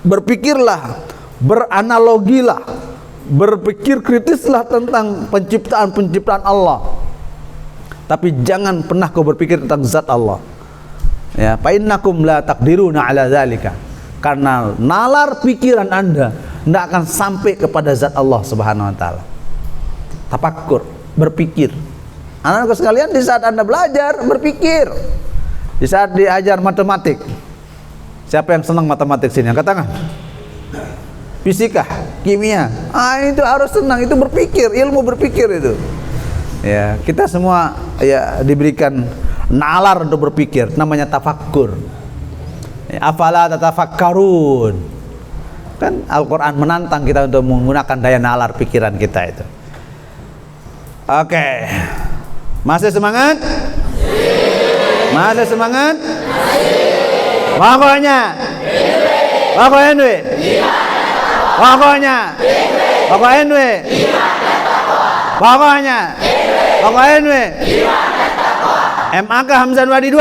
Berpikirlah, beranalogilah, berpikir kritislah tentang penciptaan Allah. Tapi jangan pernah kau berpikir tentang zat Allah. Ya, fa innakum la taqdiruna ala zalika. Karena nalar pikiran Anda tidak akan sampai kepada zat Allah Subhanahu wa taala. Tafakkur, berpikir. Anak-anak sekalian, di saat Anda belajar, berpikir. Di saat diajar matematik. Siapa yang senang matematik sini? Angkat tangan. Fisika, kimia. Itu harus senang, itu berpikir, ilmu berpikir itu. Ya, kita semua ya diberikan nalar untuk berpikir, namanya tafakkur. Ya, afala tatafakkarun. Kan Al-Qur'an menantang kita untuk menggunakan daya nalar pikiran kita itu. Oke. Masih semangat? Masih semangat? Pokoknya. Pokoknya. Pokoknya. Pokoknya. Pokoknya. Pokoknya. MAK Hamzah Wadi 2?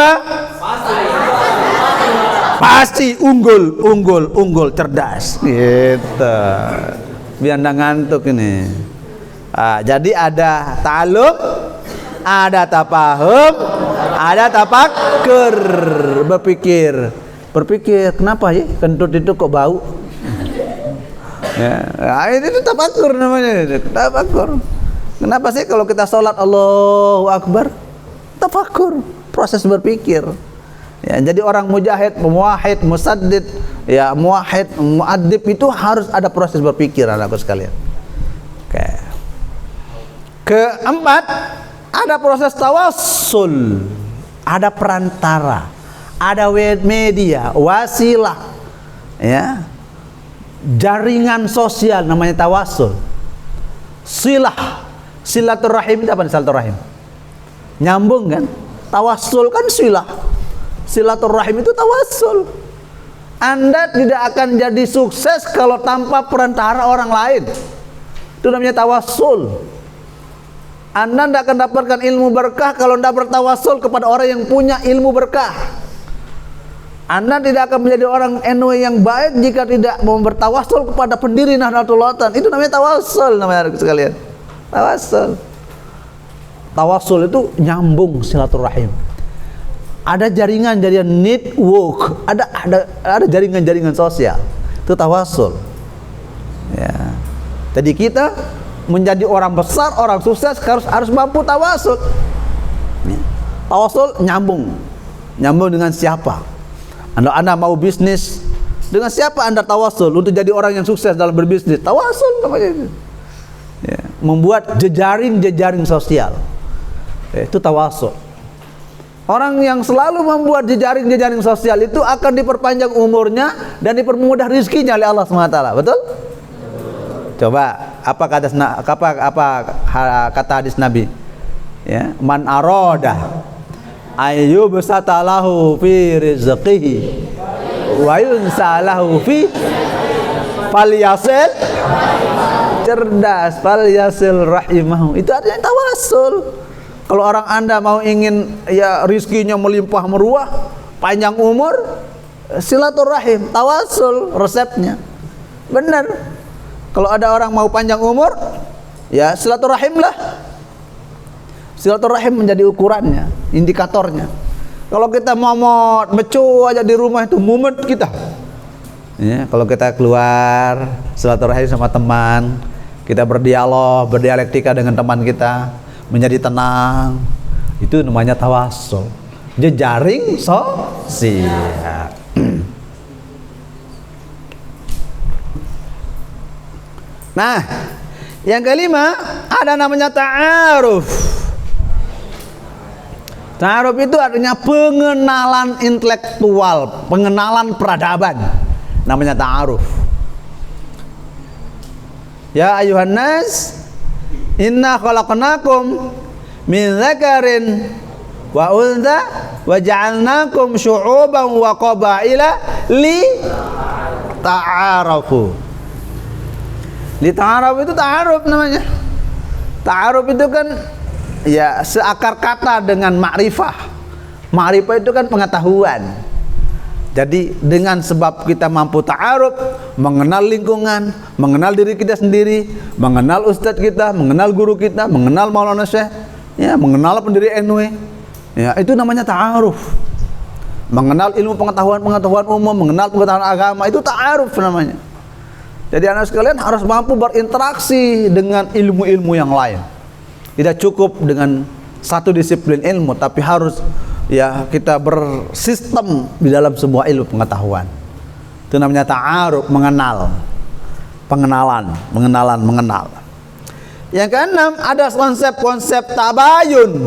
Pasti unggul, cerdas. Gitu. biar nggak ngantuk ini. Jadi ada ta'alum, ada tafahum, ada tafakur, berpikir kenapa ya kentut itu kok bau? Ya, itu tafakur namanya, tafakur. Kenapa sih kalau kita sholat Allahu Akbar? Tafakur, proses berpikir. Ya, jadi orang mujahid, muwahhid, musaddid, ya muwahhid, muaddib itu harus ada proses berpikir, anakku sekalian. Oke. Keempat, ada proses tawassul, ada perantara, ada media, wasilah, ya, jaringan sosial namanya tawassul. Silaturahim itu apa nih silaturahim? Nyambung kan? Tawassul kan silaturahim itu tawassul. Anda tidak akan jadi sukses kalau tanpa perantara orang lain. Itu namanya tawassul. Anda tidak akan dapatkan ilmu berkah kalau tidak bertawassul kepada orang yang punya ilmu berkah. Anda tidak akan menjadi orang NU yang baik jika tidak mau bertawassul kepada pendiri Nahdlatul Ulama. Itu namanya tawassul, namanya sekalian. Tawassul itu nyambung silaturahim. Ada jaringan network, ada jaringan sosial. Itu tawassul. Ya. Jadi kita menjadi orang besar, orang sukses harus mampu tawassul. Ya. Tawassul nyambung dengan siapa? Anda mau bisnis, dengan siapa Anda tawassul untuk jadi orang yang sukses dalam berbisnis? Tawassul namanya itu. Ya. Membuat jejaring sosial. Ya, itu tawassul. Orang yang selalu membuat jejaring sosial itu akan diperpanjang umurnya dan dipermudah rezekinya oleh Allah SWT. Betul? Coba apa kata hadis Nabi? Ya, man aroda ayyubsata lahu fi rizqihi wa yunsalahu fi falyasil, cerdas, falyasil rahimahu. Itu artinya tawassul. Kalau orang Anda mau ingin ya rizkinya melimpah meruah, panjang umur, silaturahim, tawassul resepnya. Benar. Kalau ada orang mau panjang umur, ya silaturahim lah. Silaturahim menjadi ukurannya, indikatornya. Kalau kita momot, becu aja di rumah itu mumet kita. Ya, kalau kita keluar silaturahim sama teman, kita berdialog, berdialektika dengan teman kita, menjadi tenang, itu namanya tawassul, jejaring sosial. Nah, yang kelima ada namanya ta'aruf. Ta'aruf itu artinya pengenalan intelektual, pengenalan peradaban, namanya ta'aruf. Ya ayuhan nas, inna khalaqnakum min dzakarin wa untha wa ja'alnakum syu'uban wa qabaila li ta'arafu. Li ta'arafu itu ta'aruf namanya. Ta'aruf itu kan ya seakar kata dengan ma'rifah. Ma'rifah itu kan pengetahuan. Jadi dengan sebab kita mampu ta'aruf, mengenal lingkungan, mengenal diri kita sendiri, mengenal ustadz kita, mengenal guru kita, mengenal Maulana Syekh, ya, mengenal pendiri NW, ya, itu namanya ta'aruf. Mengenal ilmu pengetahuan umum, mengenal pengetahuan agama, itu ta'aruf namanya. Jadi anak sekalian harus mampu berinteraksi dengan ilmu-ilmu yang lain. Tidak cukup dengan satu disiplin ilmu, tapi harus ya kita bersistem di dalam sebuah ilmu pengetahuan. Itu namanya ta'aruf, mengenal. Mengenal. Yang keenam, ada konsep tabayun.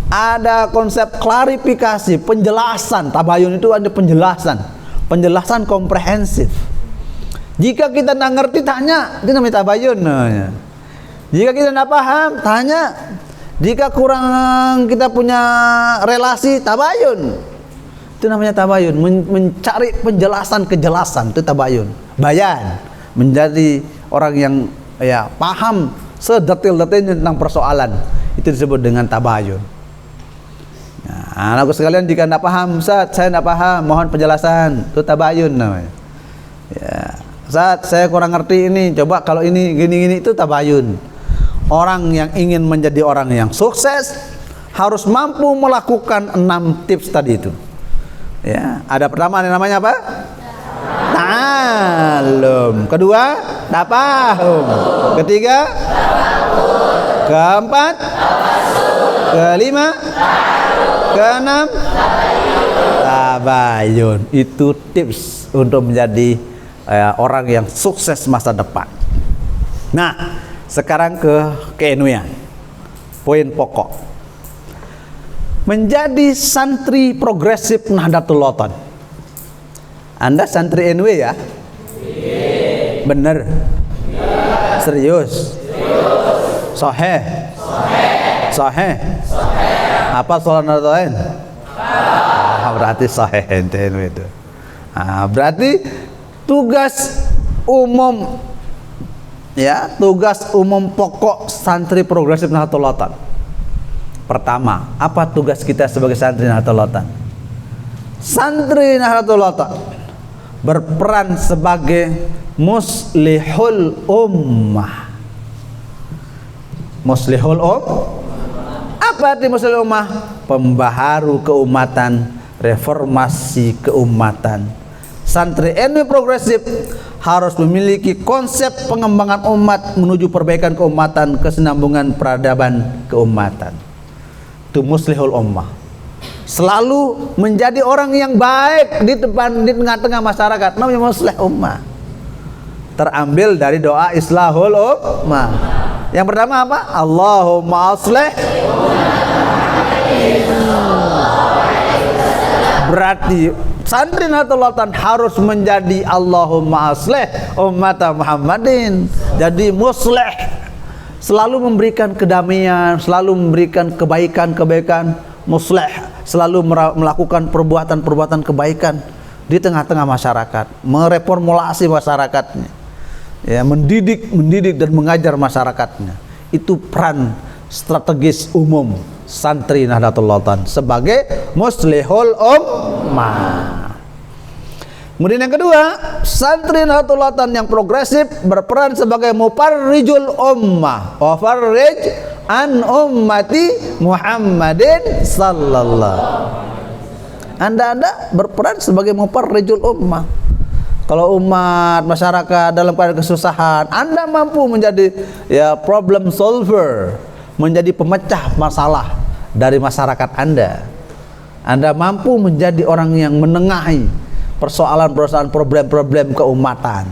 Ada konsep klarifikasi, penjelasan. Tabayun itu ada penjelasan komprehensif. Jika kita tidak ngerti, tanya. Itu namanya tabayun. Jika kita tidak paham, tanya. Jika kurang kita punya relasi, tabayun. Itu namanya tabayun, mencari kejelasan, itu tabayun. Bayan, menjadi orang yang ya paham sedetil-detilnya tentang persoalan. Itu disebut dengan tabayun. Nah, anakku sekalian, jika tidak paham, Ustaz, saya tidak paham, mohon penjelasan. Itu tabayun namanya. Ya, Ustaz, saya kurang ngerti ini. Coba kalau ini gini-gini, itu tabayun. Orang yang ingin menjadi orang yang sukses harus mampu melakukan 6 tips tadi itu. Ya, ada pertama namanya apa? Ta'allum. Kedua, tafahum. Ketiga, keempat, kelima, keenam, tabayun. Itu tips untuk menjadi orang yang sukses masa depan. Nah, sekarang ke NW, poin pokok. Menjadi santri progresif Nahdlatul Ulama. Anda santri NW ya? Bener? Serius? Sahih? Sahih? Apa soal Nahdlatul? Berarti sahih NW itu. Berarti tugas umum, ya, tugas umum pokok santri progresif Nahdlatul Ulama. Pertama, apa tugas kita sebagai santri Nahdlatul Ulama? Santri Nahdlatul Ulama berperan sebagai muslihul ummah. Muslihul apa arti muslihul ummah? Pembaharu keumatan, reformasi keumatan. Santri NW progresif harus memiliki konsep pengembangan umat menuju perbaikan keumatan, kesinambungan peradaban keumatan. Itu muslihul ummah. Selalu menjadi orang yang baik di tengah-tengah masyarakat, namanya muslih ummah. Terambil dari doa islahul ummah. Yang pertama apa? Allahumma aslih. Berarti santri Nahdlatul Ulama harus menjadi Allahumma aslih ummat Muhammadin. Jadi muslih, selalu memberikan kedamaian, selalu memberikan kebaikan-kebaikan. Muslih, selalu melakukan perbuatan-perbuatan kebaikan di tengah-tengah masyarakat, mereformulasi masyarakatnya, ya, mendidik dan mengajar masyarakatnya. Itu peran strategis umum santri Nahdlatul Ulama sebagai muslihul ummah. Kemudian yang kedua, santri Nahdlatul Ulama yang progresif berperan sebagai mufarrijul ummah. Mufarrij an ummati Muhammadin sallallahu. Anda berperan sebagai mufarrijul ummah. Kalau umat masyarakat dalam keadaan kesusahan, Anda mampu menjadi, ya, problem solver, menjadi pemecah masalah dari masyarakat Anda. Anda mampu menjadi orang yang menengahi persoalan-persoalan, problem-problem keumatan.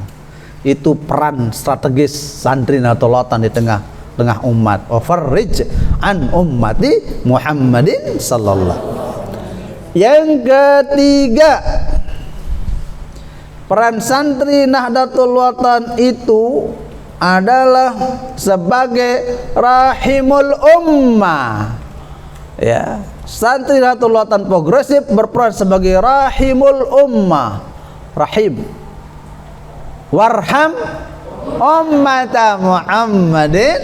Itu peran strategis santri Nahdlatul Ulama di tengah umat. Farrij an ummati Muhammadin sallallahu. Yang ketiga, peran santri Nahdlatul Ulama itu adalah sebagai rahimul ummah. Ya, santri Nahdlatul Ulama progresif berperan sebagai rahimul ummah. Rahim, warham ummata Muhammadin.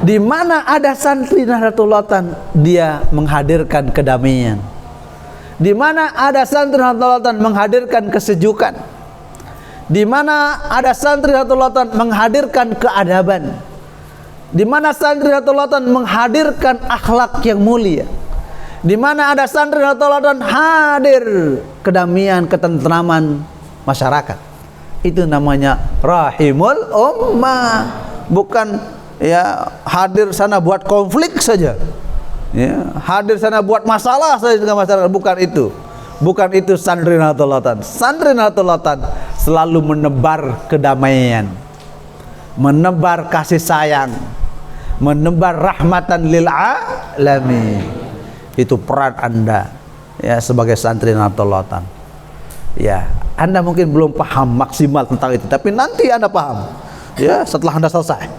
Di mana ada santri Nahdlatul Ulama, dia menghadirkan kedamaian. Di mana ada santri Nahdlatul Ulama menghadirkan kesejukan. Di mana ada santri Nahdlatul Ulama menghadirkan keadaban. Di mana santri Nahdlatul Ulama menghadirkan akhlak yang mulia. Di mana ada santri Nahdlatul Ulama hadir kedamaian, ketentraman masyarakat. Itu namanya rahimul ummah. Bukan, ya, hadir sana buat konflik saja, ya, hadir sana buat masalah saja dengan masyarakat. Bukan itu santri Nahdlatul Ulama. Santri Nahdlatul Ulama selalu menebar kedamaian, menebar kasih sayang, menebar rahmatan lil alamin. Itu peran Anda, ya, sebagai santri Nahdlatul Ulama. Ya, Anda mungkin belum paham maksimal tentang itu, tapi nanti Anda paham, ya, setelah Anda selesai.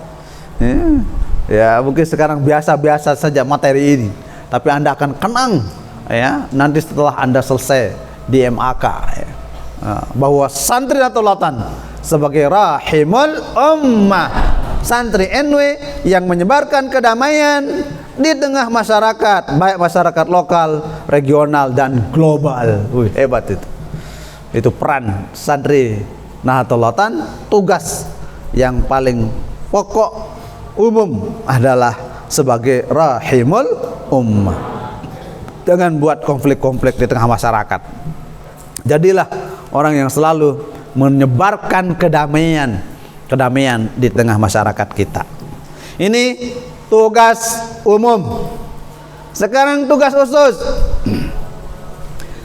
Ya, mungkin sekarang biasa-biasa saja materi ini, tapi Anda akan kenang, ya, nanti setelah Anda selesai di MAK, ya, bahwa santri Nahdlatul Ulama sebagai rahimul ummah, santri NW yang menyebarkan kedamaian di tengah masyarakat, baik masyarakat lokal, regional, dan global. Wih, hebat itu. Itu peran santri Nahdlatul Ulama, tugas yang paling pokok umum adalah sebagai rahimul ummah. Jangan buat konflik-konflik di tengah masyarakat. Jadilah orang yang selalu menyebarkan kedamaian di tengah masyarakat kita. Ini tugas umum. Sekarang tugas khusus.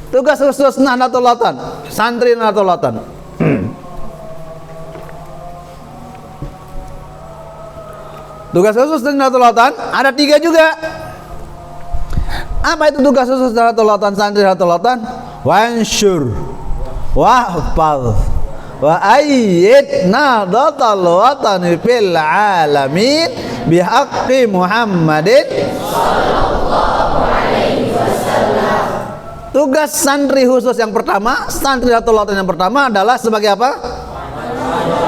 Tugas khusus Nahdlatul Ulama, santri Nahdlatul Ulama. Tugas khusus Nahdlatul Ulama ada 3 juga. Apa itu tugas khusus Nahdlatul Ulama, santri Nahdlatul Ulama? Wansyur wahfaz wa ayyid Nahdlatul Ulama fil alamin bihaqqi Muhammadin sallallahu alaihi wasallam. Tugas santri khusus yang pertama, santri Nahdlatul Ulama yang pertama adalah sebagai apa?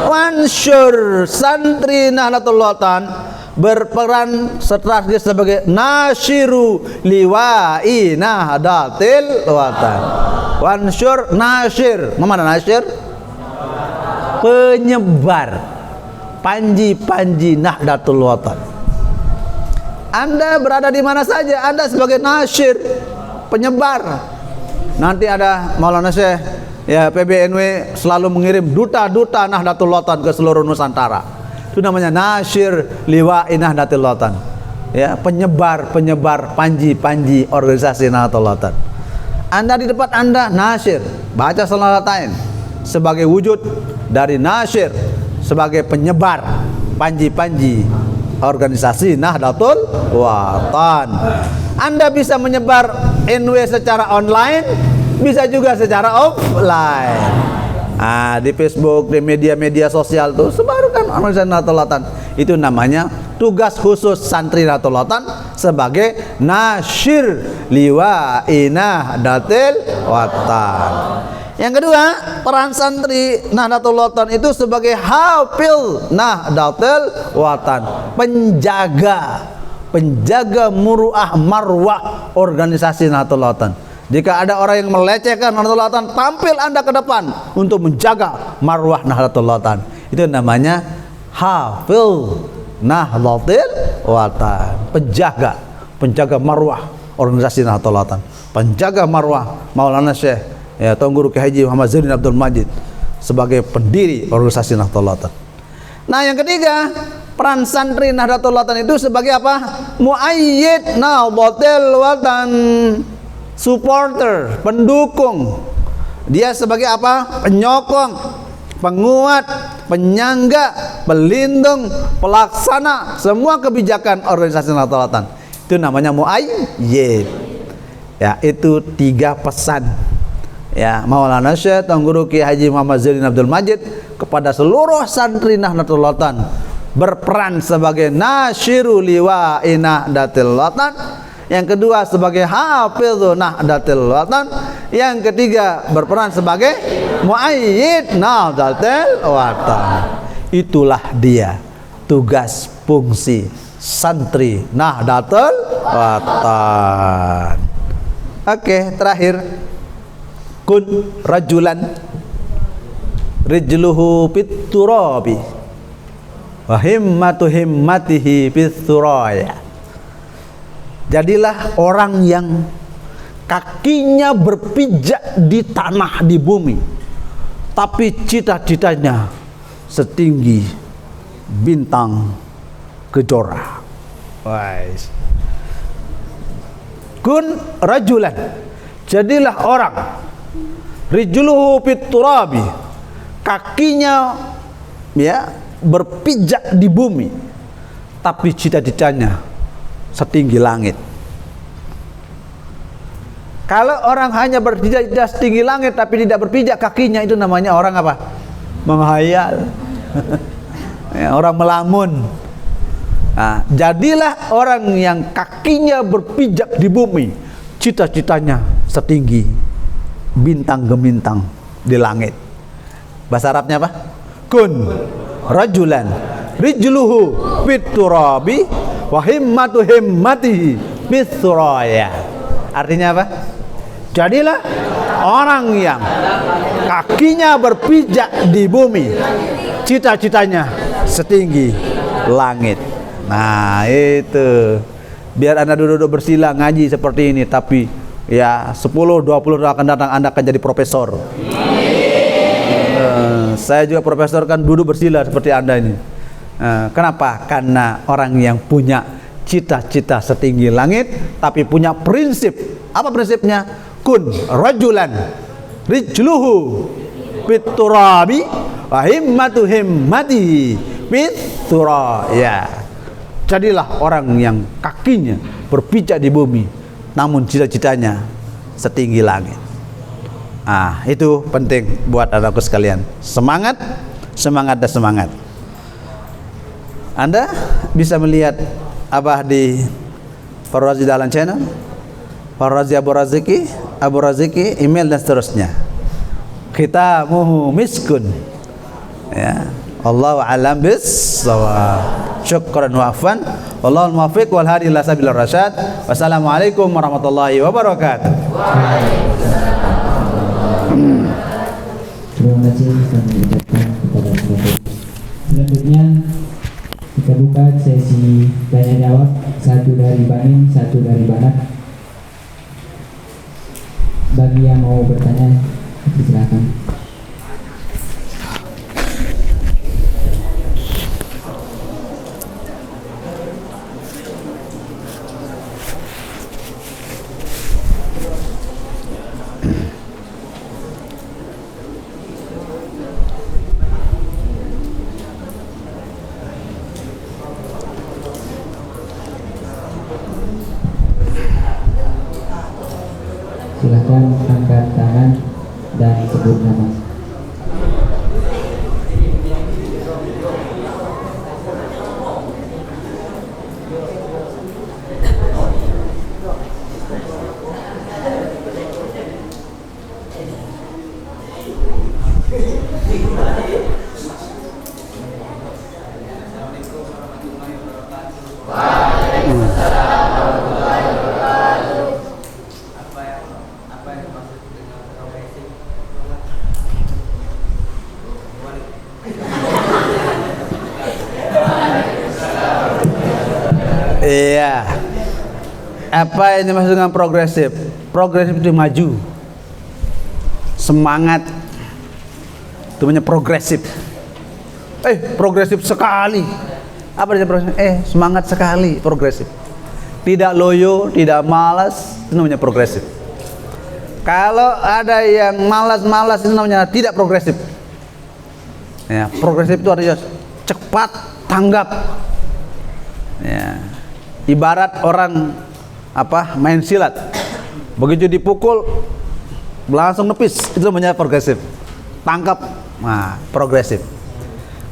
Wansyur. Santri Nahdlatul Ulama berperan strategis sebagai nasyiru liwa'i Nahdlatul Ulama. Wansyur, nasyir. Mana nasyir? Penyebar panji-panji Nahdlatul Ulama. Anda berada di mana saja, Anda sebagai nasyir, penyebar. Nanti ada Maulana Syekh ya, PBNW selalu mengirim duta-duta Nahdlatul Ulama ke seluruh Nusantara. Itu namanya nasyir liwa'i Nahdlatul Ulama. Ya, penyebar panji-panji organisasi Nahdlatul Ulama. Anda di tempat Anda nasyir, baca salawatain sebagai wujud dari nasyir, sebagai penyebar panji-panji organisasi Nahdlatul Ulama. Anda bisa menyebar NW secara online, bisa juga secara offline. Di Facebook, di media-media sosial tuh sebarkan organisasi Nahdlatul Ulama. Itu namanya tugas khusus santri Nahdlatul Ulama sebagai nasyir liwa'i Nahdlatul Ulama. Yang kedua, peran santri Nahdlatul Ulama itu sebagai hafil Nahdlatul Ulama, penjaga muruah marwah organisasi Nahdlatul Ulama. Jika ada orang yang melecehkan Nahdlatul Ulama, tampil Anda ke depan untuk menjaga marwah Nahdlatul Ulama. Itu namanya hafil Nahdlatul Ulama, penjaga marwah organisasi Nahdlatul Ulama, penjaga marwah Maulana Syekh ya Tuan Guru Kiai Haji Muhammad Zainuddin Abdul Majid sebagai pendiri organisasi Nahdlatul Ulama. Nah, yang ketiga, peran santri Nahdlatul Ulama itu sebagai apa? Muayyid Nahdlatul Ulama, supporter, pendukung. Dia sebagai apa? Penyokong, penguat, penyangga, pelindung, pelaksana semua kebijakan organisasi Nahdlatul Ulama. Itu namanya muayyid. Ya, itu 3 pesan ya Maulana Syekh Tuan Guru Kiai Haji Muhammad Zainuddin Abdul Majid kepada seluruh santri Nahdlatul Ulama, berperan sebagai nasyiru liwa'i Nahdlatul Ulama. Yang kedua sebagai hafidhu Nahdlatul Ulama. Yang ketiga berperan sebagai muayyid Nahdlatul Ulama. Itulah dia tugas fungsi santri Nahdlatul Ulama. Oke, terakhir, kun rajulan rijluhu fit turabi wa himmatihi fit thuraya. Jadilah orang yang kakinya berpijak di tanah, di bumi, tapi cita-citanya setinggi bintang kejora. Wais. Kun rajulan, jadilah orang rijluhu fit turabi, kakinya ya berpijak di bumi, tapi cita-citanya setinggi langit. Kalau orang hanya berpijak setinggi langit tapi tidak berpijak kakinya, itu namanya orang apa? Menghayal. Ya, orang melamun. Nah, jadilah orang yang kakinya berpijak di bumi, cita-citanya setinggi bintang gemintang di langit. Bahasa Arabnya apa? Kun rajulan rijluhu fit turabi wa himmatihi bis suraya. Artinya apa? Jadilah orang yang kakinya berpijak di bumi, cita-citanya setinggi langit. Nah itu, biar Anda duduk-duduk bersila ngaji seperti ini, tapi ya 10-20 tahun akan datang Anda akan jadi profesor. Saya juga profesor kan duduk bersila seperti Anda ini. Kenapa? Karena orang yang punya cita-cita setinggi langit, tapi punya prinsip. Apa prinsipnya? Kun rajulan rijluhu biturabi wa himmatu himmatihi bitura. Ya, jadilah orang yang kakinya berpijak di bumi, namun cita-citanya setinggi langit. Itu penting buat anakku sekalian. Semangat, semangat dan semangat. Anda bisa melihat Abah di Farrazi Dalan Channel, Farrazi Abu Raziki, email dan seterusnya. Kita miskun. Ya, Allahu a'lam bis-shawab. Syukran wa afwan. Wallahul muwaffiq wal hadi ila sabilir rasyad. Wassalamualaikum warahmatullahi wabarakatuh. Terima kasih kami ucapkan kepada penutup. Selanjutnya kita buka sesi tanya jawab, satu dari Banin, satu dari Banak. Bagi yang mau bertanya, silakan. Silakan angkat tangan dan sebut nama. Iya. Apa yang dimaksud dengan progresif? Progresif itu maju. Semangat itu namanya progresif. Progresif sekali. Apa dia progresif? Semangat sekali, progresif. Tidak loyo, tidak malas, itu namanya progresif. Kalau ada yang malas-malas, itu namanya tidak progresif. Ya, progresif itu artinya cepat tanggap. Ya. Ibarat orang main silat, begitu dipukul langsung nepis, itu namanya progresif. Tangkap, progresif.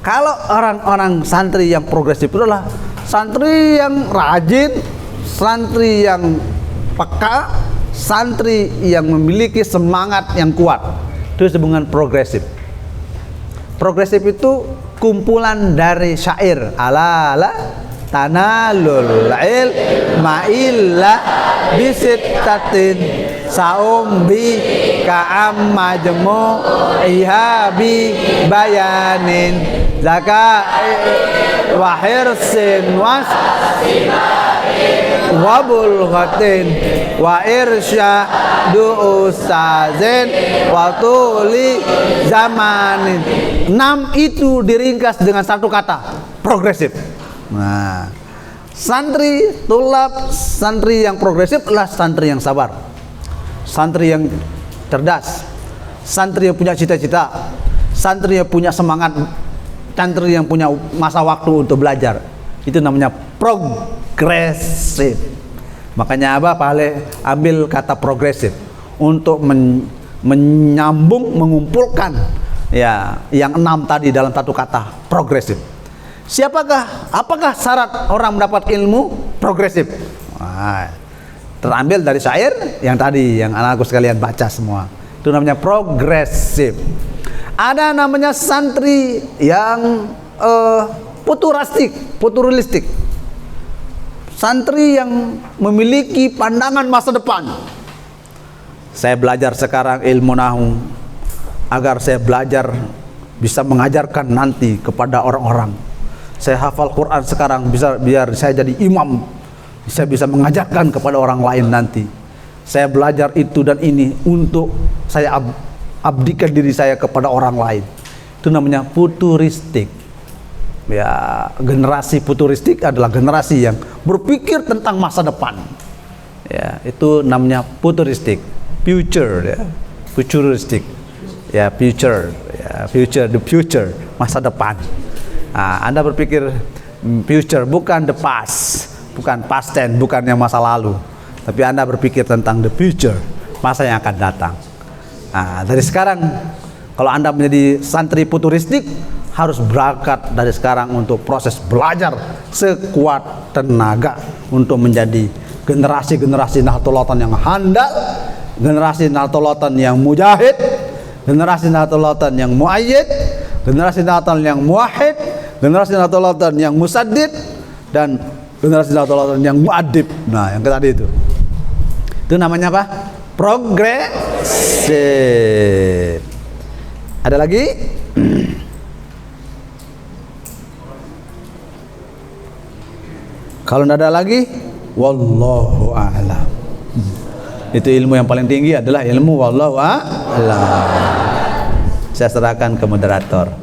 Kalau orang-orang santri yang progresif itu adalah santri yang rajin, santri yang peka, santri yang memiliki semangat yang kuat. Itu disebut dengan progresif. Progresif itu kumpulan dari syair. Ala tanalul ilma illa bisittatin saum bi ka'am majmu ihabi bayanin zaka wa hirsin was wabul ghatin wa irsyadu ustazin wa tuli zamanin. 6 itu diringkas dengan satu kata, progresif. Nah, santri tulab, santri yang progresif adalah santri yang sabar, santri yang cerdas, santri yang punya cita-cita, santri yang punya semangat, santri yang punya masa waktu untuk belajar. Itu namanya progresif. Makanya Pak Ale ambil kata progresif untuk menyambung, mengumpulkan ya yang 6 tadi dalam satu kata, progresif. Apakah syarat orang mendapat ilmu progresif? Terambil dari syair yang tadi, yang anakku sekalian baca semua. Itu namanya progresif. Ada namanya santri yang futuristik. Santri yang memiliki pandangan masa depan. Saya belajar sekarang ilmu nahu agar saya belajar bisa mengajarkan nanti kepada orang-orang. Saya hafal Quran sekarang biar saya jadi imam, saya bisa mengajarkan kepada orang lain nanti. Saya belajar itu dan ini untuk saya abdikan diri saya kepada orang lain. Itu namanya futuristik. Ya, generasi futuristik adalah generasi yang berpikir tentang masa depan. Ya, itu namanya futuristik. Future, ya, futuristik. Ya, future, ya, future, the future, masa depan. Nah, Anda berpikir future, bukan the past, bukan past tense, bukan yang masa lalu, tapi Anda berpikir tentang the future, masa yang akan datang. Nah, dari sekarang, kalau Anda menjadi santri futuristik, harus berangkat dari sekarang untuk proses belajar sekuat tenaga untuk menjadi generasi-generasi Nahdlatul Ulama yang handal, generasi Nahdlatul Ulama yang mujahid, generasi Nahdlatul Ulama yang muayyid, generasi Nahdlatul Ulama yang muwahhid, generasi Nahdlatul Ulama yang musaddid, dan generasi Nahdlatul Ulama yang muaddib. Nah, yang tadi itu namanya apa? Progresif. Ada lagi? Kalau tidak ada lagi, wallahu a'lam. Itu ilmu yang paling tinggi adalah ilmu wallahu a'lam. Saya serahkan ke moderator.